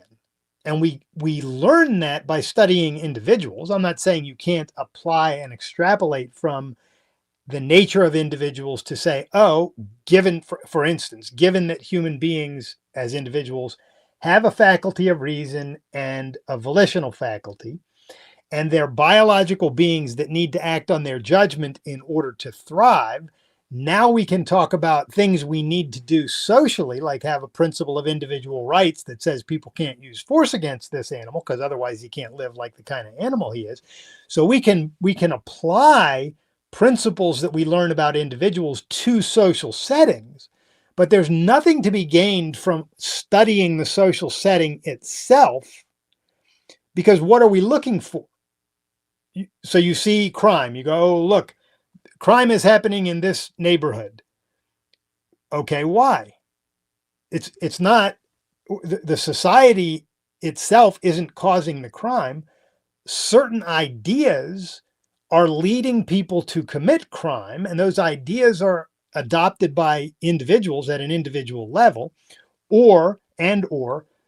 And we learn that by studying individuals. I'm not saying you can't apply and extrapolate from the nature of individuals to say, oh, given, for instance, given that human beings as individuals have a faculty of reason and a volitional faculty, and they're biological beings that need to act on their judgment in order to thrive, now we can talk about things we need to do socially, like have a principle of individual rights that says people can't use force against this animal, because otherwise he can't live like the kind of animal he is. So we can apply principles that we learn about individuals to social settings, but there's nothing to be gained from studying the social setting itself, because what are we looking for? So you see crime, you go, oh, look, crime is happening in this neighborhood. Okay, why? It's not, the society itself isn't causing the crime. Certain ideas are leading people to commit crime, and those ideas are adopted by individuals at an individual level, or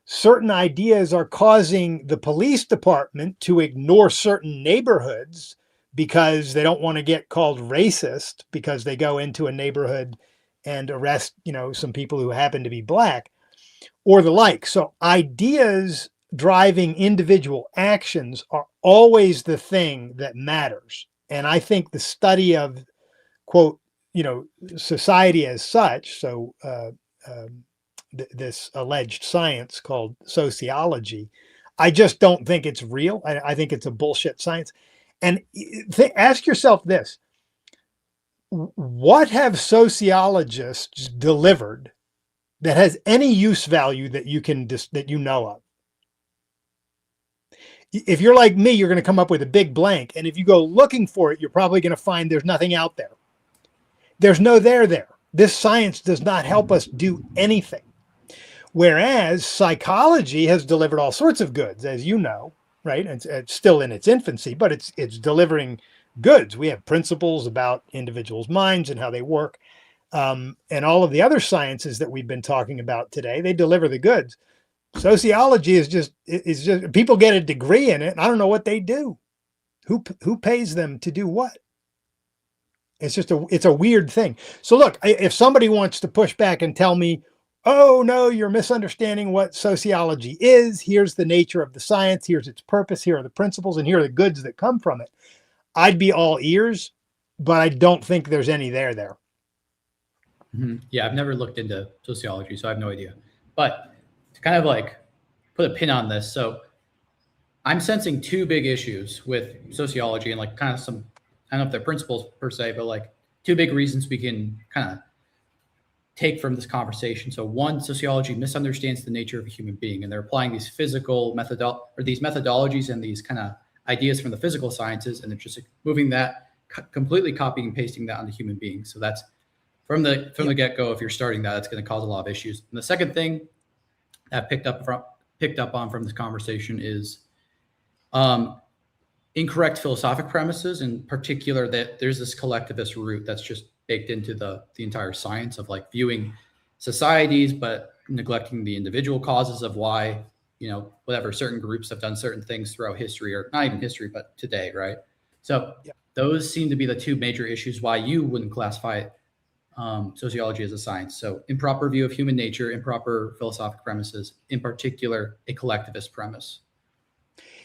certain ideas are causing the police department to ignore certain neighborhoods because they don't want to get called racist because they go into a neighborhood and arrest, some people who happen to be black, or the like. So ideas driving individual actions are always the thing that matters. And I think the study of, quote, society as such, so this alleged science called sociology, I just don't think it's real. I think it's a bullshit science. And ask yourself this: what have sociologists delivered that has any use value that you know of? If you're like me, you're going to come up with a big blank. And if you go looking for it, you're probably going to find there's nothing out there. There's no there. This science does not help us do anything. Whereas psychology has delivered all sorts of goods, as you know, right? It's still in its infancy, but it's delivering goods. We have principles about individuals' minds and how they work. And all of the other sciences that we've been talking about today, they deliver the goods. Sociology is just people get a degree in it, and I don't know what they do. Who pays them to do what? It's a weird thing. So look, if somebody wants to push back and tell me oh no, you're misunderstanding what sociology is. Here's the nature of the science. Here's its purpose. Here are the principles, and here are the goods that come from it. I'd be all ears, but I don't think there's any there. Yeah, I've never looked into sociology, so I have no idea. But to kind of like put a pin on this, so I'm sensing two big issues with sociology and like kind of some, I don't know if they're principles per se, but like two big reasons we can kind of take from this conversation. So one, sociology misunderstands the nature of a human being, and they're applying these these methodologies and these kind of ideas from the physical sciences, and they're just moving that, completely copying and pasting that onto human beings. So that's from the get-go. If you're starting that, it's going to cause a lot of issues. And the second thing that picked up on from this conversation is incorrect philosophic premises, in particular that there's this collectivist root that's just baked into the entire science of like viewing societies, but neglecting the individual causes of why, whatever certain groups have done certain things throughout history, or not even history, but today, right? So those seem to be the two major issues why you wouldn't classify sociology as a science. So improper view of human nature, improper philosophic premises, in particular, a collectivist premise.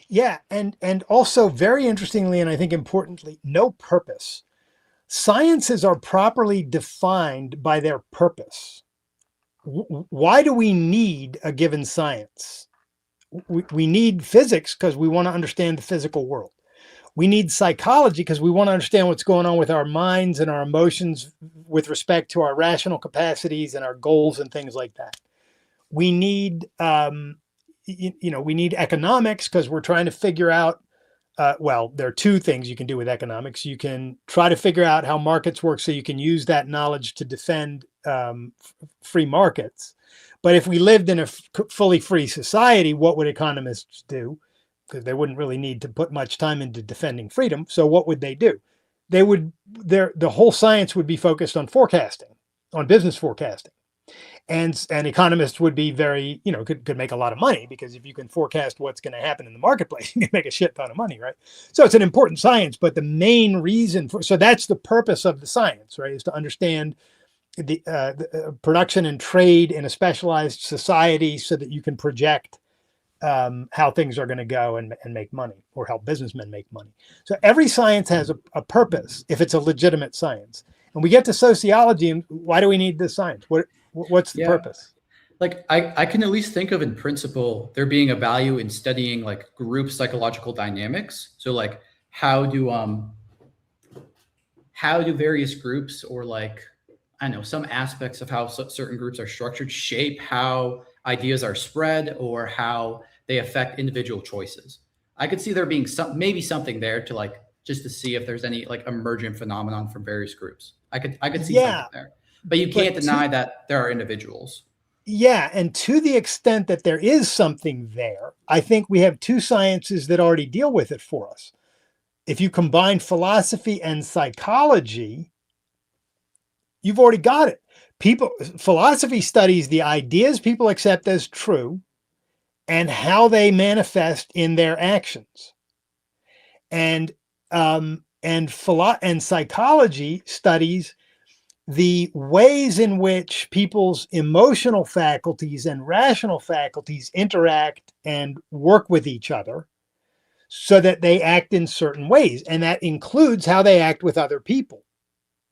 Yeah, and also very interestingly, and I think importantly, no purpose. Sciences are properly defined by their purpose. Why do we need a given science? We need physics because we want to understand the physical world. We need psychology because we want to understand what's going on with our minds and our emotions with respect to our rational capacities and our goals and things like that. We need, we need economics because we're trying to figure out, there are two things you can do with economics. You can try to figure out how markets work so you can use that knowledge to defend free markets. But if we lived in a fully free society, what would economists do? Because they wouldn't really need to put much time into defending freedom. So what would they do? The whole science would be focused on forecasting, on business forecasting. And economists would be very, could make a lot of money, because if you can forecast what's going to happen in the marketplace, you can make a shit ton of money, right? So it's an important science, but the main reason so that's the purpose of the science, right? Is to understand the production and trade in a specialized society so that you can project how things are going to go and make money, or help businessmen make money. So every science has a purpose if it's a legitimate science. And we get to sociology, and why do we need this science? What's the purpose? Like I can at least think of, in principle, there being a value in studying like group psychological dynamics. So like how do various groups, or like, I don't know, some aspects of how certain groups are structured shape how ideas are spread, or how they affect individual choices. I could see there being maybe something there to like, just to see if there's any like emergent phenomenon from various groups. I could see something there, but you can't deny that there are individuals. Yeah. And to the extent that there is something there, I think we have two sciences that already deal with it for us. If you combine philosophy and psychology, you've already got it. Philosophy studies the ideas people accept as true and how they manifest in their actions. And psychology studies the ways in which people's emotional faculties and rational faculties interact and work with each other so that they act in certain ways. And that includes how they act with other people.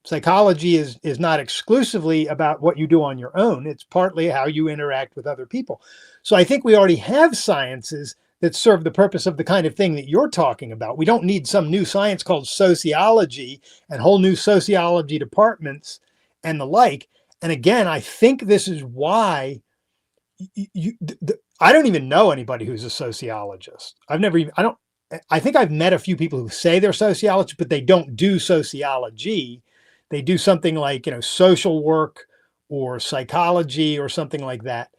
Psychology is not exclusively about what you do on your own. It's partly how you interact with other people. So I think we already have sciences that serve the purpose of the kind of thing that you're talking about. We don't need some new science called sociology and whole new sociology departments and the like. And again, I think this is why I don't even know anybody who's a sociologist. I think I've met a few people who say they're sociologists, but they don't do sociology. They do something like, social work or psychology or something like that.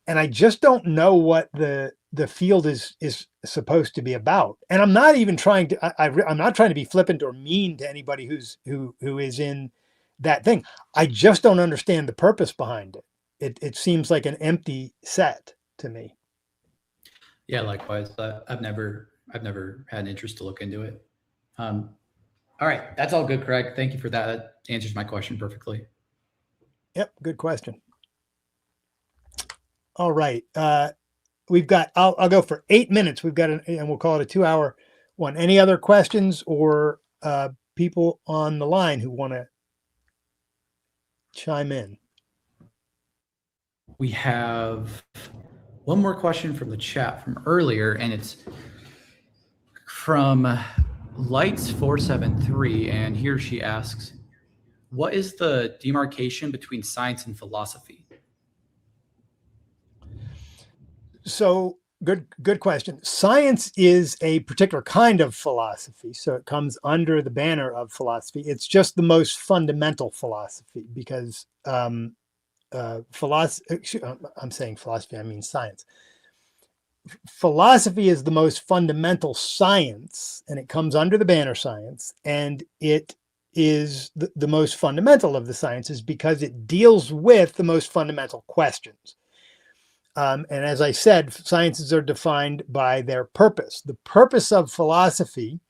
And I just don't know what the field is supposed to be about. And I'm not even trying to, I'm not trying to be flippant or mean to anybody who is in that thing. I just don't understand the purpose behind it. It seems like an empty set to me. Yeah, likewise. I've never had an interest to look into it. All right, that's all good, Craig. Thank you for that. That answers my question perfectly. Yep, good question. All right. We've got, I'll go for 8 minutes. We've got, and we'll call it a 2-hour one. Any other questions or people on the line who want to chime in? We have one more question from the chat from earlier, and it's from Lights473, and he or she asks, what is the demarcation between science and philosophy? So good question. Science is a particular kind of philosophy, so it comes under the banner of philosophy. It's just the most fundamental philosophy because philosophy. I'm saying philosophy. I mean science. Philosophy is the most fundamental science, and it comes under the banner science, and it is the most fundamental of the sciences because it deals with the most fundamental questions. And as I said, sciences are defined by their purpose. The purpose of philosophy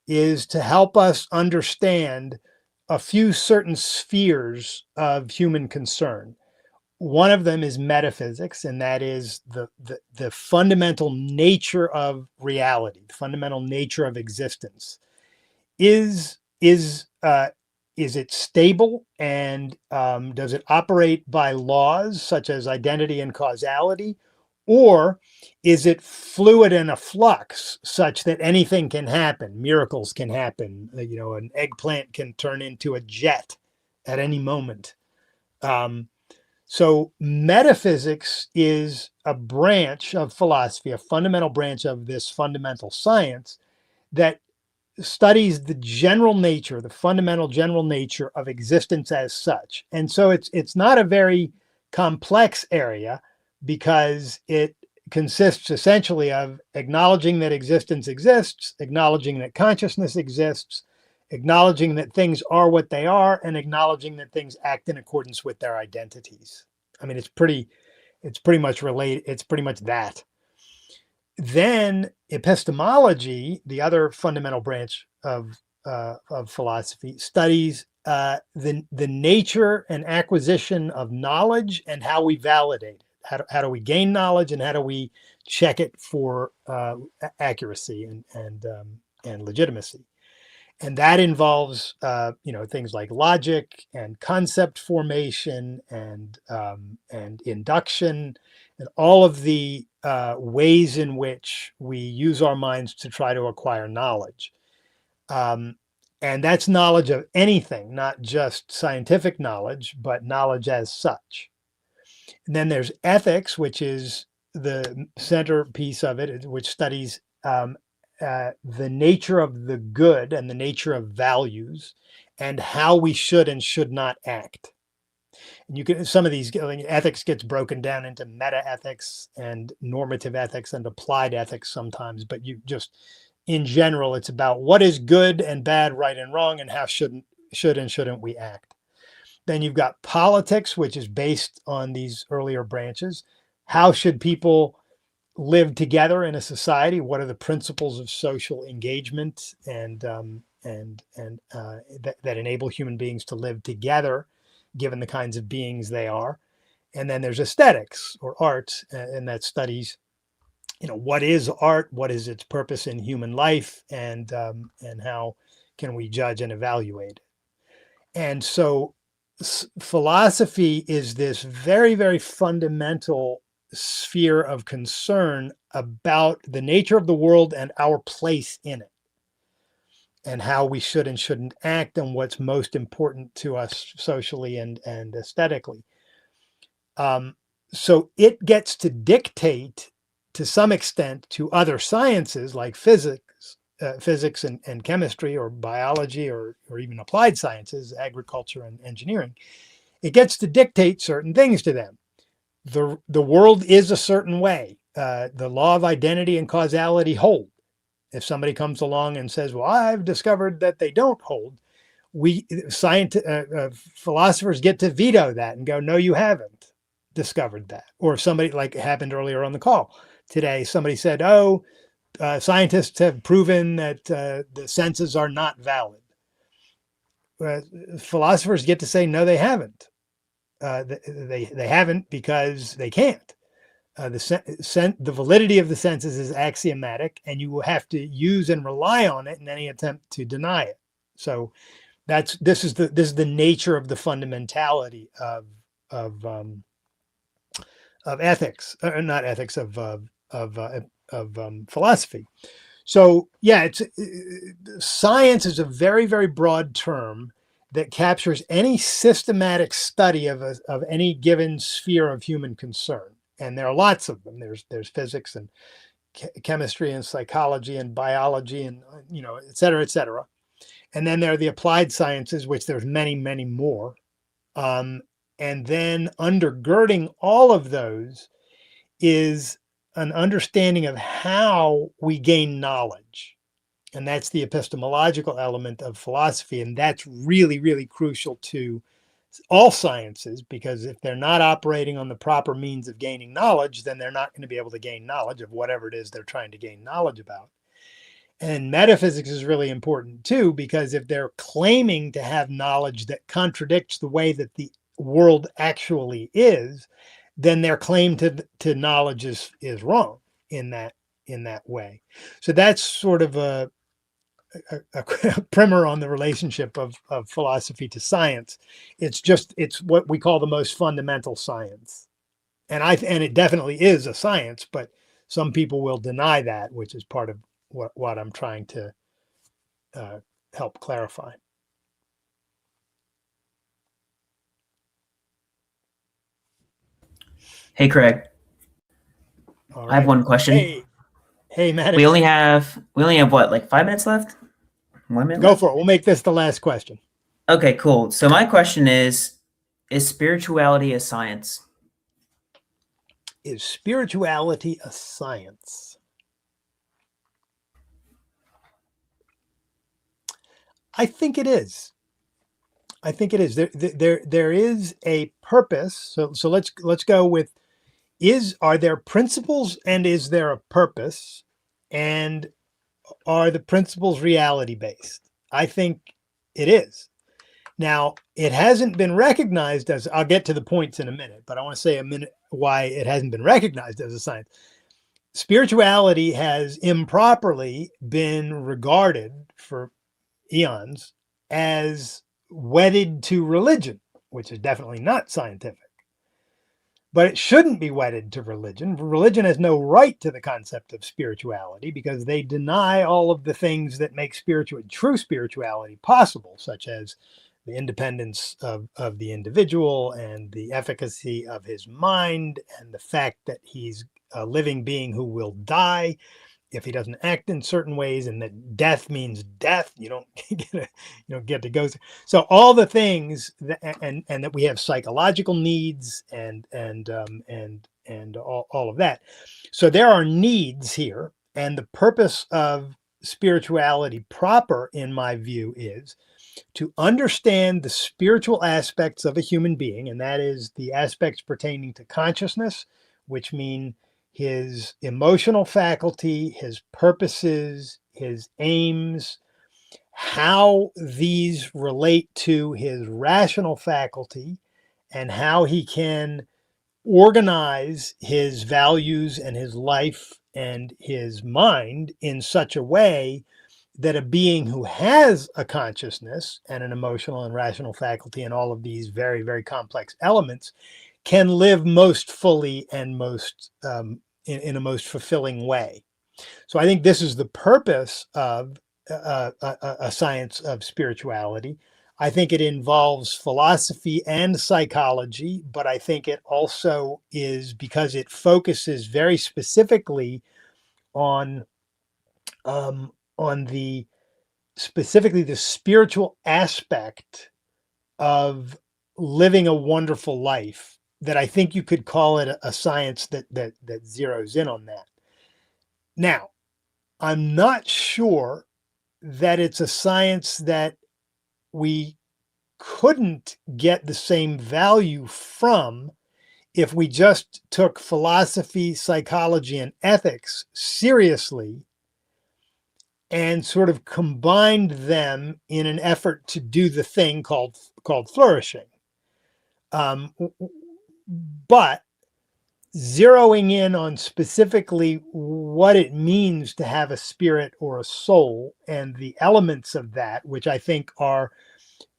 is to help us understand a few certain spheres of human concern. One of them is metaphysics, and that is the fundamental nature of reality, the fundamental nature of existence. Is it stable, and does it operate by laws such as identity and causality, or is it fluid and a flux such that anything can happen? Miracles can happen. An eggplant can turn into a jet at any moment. So metaphysics is a branch of philosophy, a fundamental branch of this fundamental science that studies the general nature, the fundamental general nature of existence as such. And so it's not a very complex area because it consists essentially of acknowledging that existence exists, acknowledging that consciousness exists, acknowledging that things are what they are, and acknowledging that things act in accordance with their identities. I mean, it's pretty much related. It's pretty much that. Then epistemology, the other fundamental branch of philosophy, studies the nature and acquisition of knowledge and how we validate it. How do we gain knowledge, and how do we check it for accuracy and legitimacy? And that involves things like logic and concept formation and induction and all of the ways in which we use our minds to try to acquire knowledge. And that's knowledge of anything, not just scientific knowledge, but knowledge as such. And then there's ethics, which is the centerpiece of it, which studies the nature of the good and the nature of values and how we should and should not act. And some of these ethics gets broken down into meta ethics and normative ethics and applied ethics sometimes, but in general, it's about what is good and bad, right and wrong, and how should and shouldn't we act. Then you've got politics, which is based on these earlier branches. How should people live together in a society? What are the principles of social engagement and that enable human beings to live together, given the kinds of beings they are? And then there's aesthetics or art, and that studies, what is art, what is its purpose in human life, and how can we judge and evaluate it. And so philosophy is this very, very fundamental sphere of concern about the nature of the world and our place in it, and how we should and shouldn't act, and what's most important to us socially and aesthetically. So it gets to dictate to some extent to other sciences like physics and chemistry or biology or even applied sciences, agriculture and engineering. It gets to dictate certain things to them. The world is a certain way. The law of identity and causality hold. If somebody comes along and says, well, I've discovered that they don't hold, philosophers get to veto that and go, no, you haven't discovered that. Or if somebody, like it happened earlier on the call today, somebody said, scientists have proven that the senses are not valid. Philosophers get to say, no, they haven't. They haven't because they can't. the validity of the senses is axiomatic, and you will have to use and rely on it in any attempt to deny it. So this is the nature of the fundamentality of ethics, or not ethics, of philosophy. So yeah, science is a very, very broad term that captures any systematic study of any given sphere of human concern, and there are lots of them. There's physics and chemistry and psychology and biology and et cetera, et cetera. And then there are the applied sciences, which there's many, many more. And then undergirding all of those is an understanding of how we gain knowledge. And that's the epistemological element of philosophy. And that's really, really crucial to all sciences, because if they're not operating on the proper means of gaining knowledge, then they're not going to be able to gain knowledge of whatever it is they're trying to gain knowledge about. And metaphysics is really important too, because if they're claiming to have knowledge that contradicts the way that the world actually is, then their claim to knowledge is wrong in that way. So that's sort of a primer on the relationship of philosophy to science. It's what we call the most fundamental science, and it definitely is a science, but some people will deny that, which is part of what I'm trying to help clarify. Hey, Craig. All I have right. one question. Hey, Matt. We only have what, like 5 minutes left? 1 minute Go left? for it. We'll make this the last question. Okay, cool. So my question is spirituality a science? Is spirituality a science? I think it is. I think it is. There is a purpose. So let's go with, are there principles and is there a purpose? And are the principles reality based? I think it is. Now, it hasn't been recognized as, I'll get to the points in a minute, but I want to say a minute why it hasn't been recognized as a science. Spirituality has improperly been regarded for eons as wedded to religion, which is definitely not scientific. But it shouldn't be wedded to religion. Religion has no right to the concept of spirituality, because they deny all of the things that make true spirituality possible, such as the independence of the individual and the efficacy of his mind, and the fact that he's a living being who will die if he doesn't act in certain ways, and that death means death. You don't get to go through. So all the things and that we have psychological needs and all of that. So there are needs here, and the purpose of spirituality proper, in my view, is to understand the spiritual aspects of a human being, and that is the aspects pertaining to consciousness, which mean his emotional faculty, his purposes, his aims, how these relate to his rational faculty, and how he can organize his values and his life and his mind in such a way that a being who has a consciousness and an emotional and rational faculty and all of these very, very complex elements can live most fully and most in a most fulfilling way. So I think this is the purpose of a science of spirituality. I think it involves philosophy and psychology, but I think it also is, because it focuses very specifically on specifically the spiritual aspect of living a wonderful life, that I think you could call it a science that zeroes in on that. Now, I'm not sure that it's a science that we couldn't get the same value from if we just took philosophy, psychology, and ethics seriously and sort of combined them in an effort to do the thing called flourishing. But zeroing in on specifically what it means to have a spirit or a soul and the elements of that, which I think are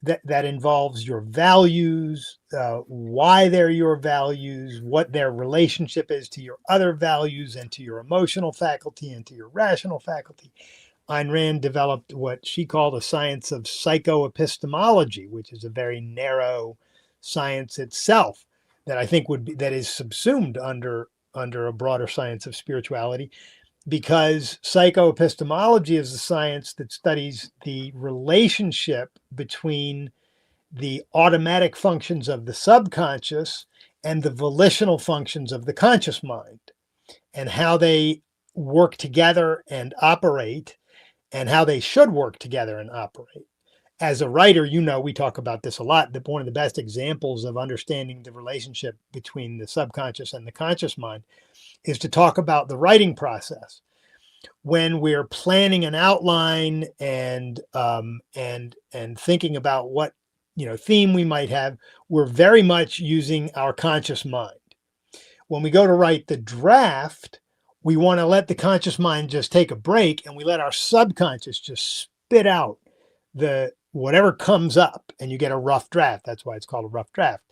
that involves your values, why they're your values, what their relationship is to your other values and to your emotional faculty and to your rational faculty. Ayn Rand developed what she called a science of psychoepistemology, which is a very narrow science itself that I think that is subsumed under a broader science of spirituality, because psychoepistemology is a science that studies the relationship between the automatic functions of the subconscious and the volitional functions of the conscious mind, and how they work together and operate, and how they should work together and operate. As a writer, we talk about this a lot, that one of the best examples of understanding the relationship between the subconscious and the conscious mind is to talk about the writing process. When we're planning an outline and thinking about what theme we might have, we're very much using our conscious mind. When we go to write the draft, we want to let the conscious mind just take a break, and we let our subconscious just spit out the whatever comes up, and you get a rough draft. That's why it's called a rough draft.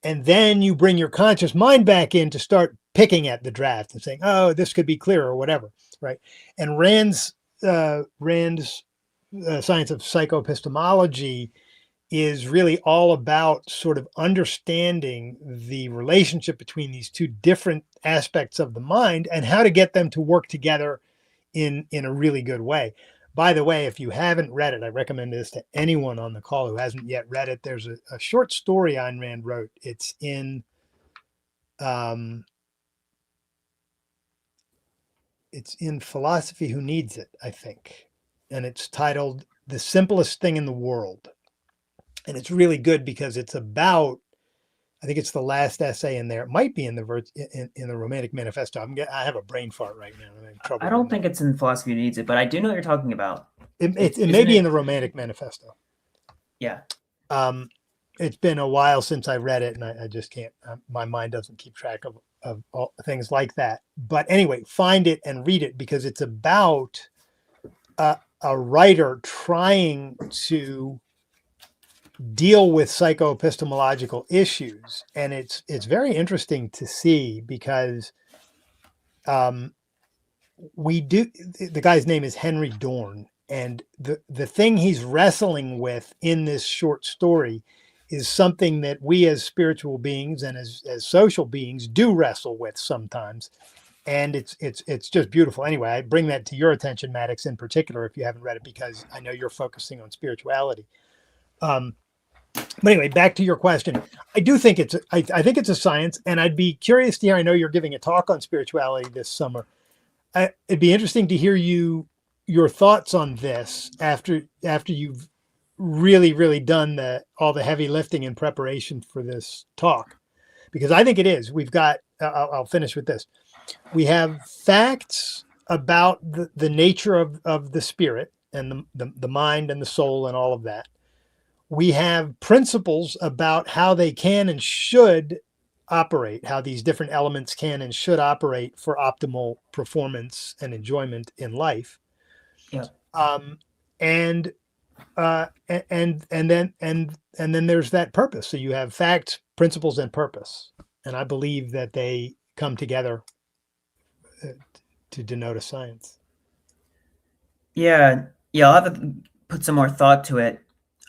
And then you bring your conscious mind back in to start picking at the draft and saying, oh, this could be clearer or whatever, right? And Rand's science of psychoepistemology is really all about sort of understanding the relationship between these two different aspects of the mind and how to get them to work together in a really good way. By the way, if you haven't read it, I recommend this to anyone on the call who hasn't yet read it. There's a short story Ayn Rand wrote. It's in Philosophy Who Needs It, I think. And it's titled The Simplest Thing in the World. And it's really good because it's about, I think it's the last essay in there. It might be in the Romantic Manifesto. I have a brain fart right now. I'm in trouble. I don't think it's in Philosophy Who Needs It, but I do know what you're talking about. It may be in the Romantic Manifesto. Yeah. It's been a while since I read it, and I just can't. My mind doesn't keep track of all things like that. But anyway, find it and read it, because it's about a writer trying to deal with psychoepistemological issues, and it's very interesting to see, because the guy's name is Henry Dorn, and the thing he's wrestling with in this short story is something that we as spiritual beings and as social beings do wrestle with sometimes, and it's just beautiful. Anyway, I bring that to your attention, Maddox, in particular, if you haven't read it, because I know you're focusing on spirituality. But anyway, back to your question. I do think I think it's a science, and I'd be curious to hear. I know you're giving a talk on spirituality this summer. It'd be interesting to hear your thoughts on this after you've really done all the heavy lifting in preparation for this talk, because I think it is. We've got. I'll finish with this. We have facts about the nature of the spirit and the mind and the soul and all of that. We have principles about how they can and should operate, how these different elements can and should operate for optimal performance and enjoyment in life. Yeah. And then there's that purpose. So you have facts, principles, and purpose. And I believe that they come together to denote a science. Yeah. I'll have to put some more thought to it.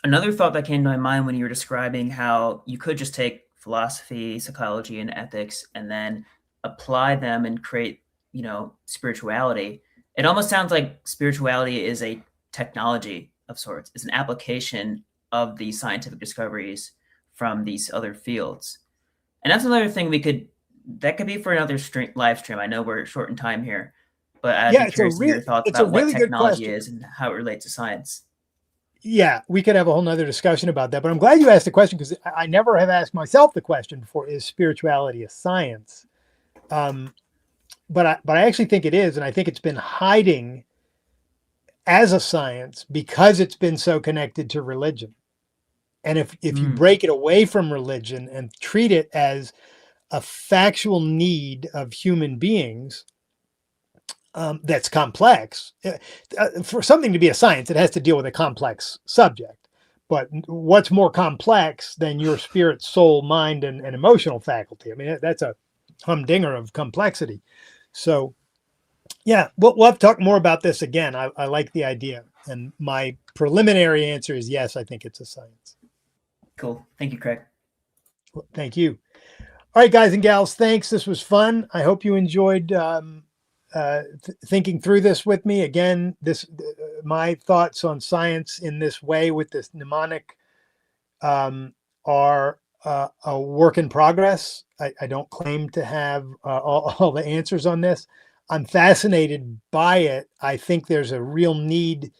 Another thought that came to my mind when you were describing how you could just take philosophy, psychology, and ethics and then apply them and create, spirituality. It almost sounds like spirituality is a technology of sorts. It's an application of the scientific discoveries from these other fields. And that's another thing that could be for another live stream. I know we're short in time here, but I'd be curious to hear your thoughts about what technology is and how it relates to science. Yeah, we could have a whole nother discussion about that, but I'm glad you asked the question, because I never have asked myself the question before, is spirituality a science? But I actually think it is, and I think it's been hiding as a science because it's been so connected to religion. And if you break it away from religion and treat it as a factual need of human beings that's complex. For something to be a science, it has to deal with a complex subject. But what's more complex than your spirit, soul, mind, and emotional faculty? I mean, that's a humdinger of complexity. So, yeah, we'll have to talk more about this again. I like the idea. And my preliminary answer is yes, I think it's a science. Cool. Thank you, Craig. Well, thank you. All right, guys and gals, thanks. This was fun. I hope you enjoyed thinking through this with me. Again, my thoughts on science in this way with this mnemonic are a work in progress. I don't claim to have all the answers on this. I'm fascinated by it. I think there's a real need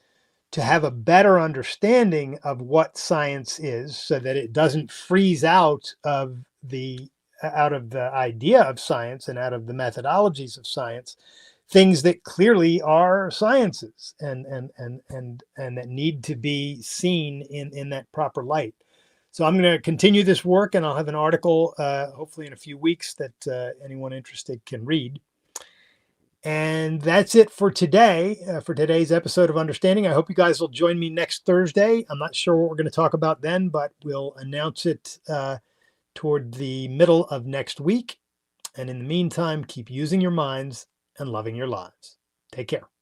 to have a better understanding of what science is so that it doesn't freeze out of the idea of science and out of the methodologies of science, things that clearly are sciences and that need to be seen in that proper light. So I'm going to continue this work, and I'll have an article hopefully in a few weeks that anyone interested can read. And that's it for today, for today's episode of Understanding. I hope you guys will join me next Thursday. I'm not sure what we're going to talk about then, but we'll announce it toward the middle of next week. And in the meantime, keep using your minds and loving your lives. Take care.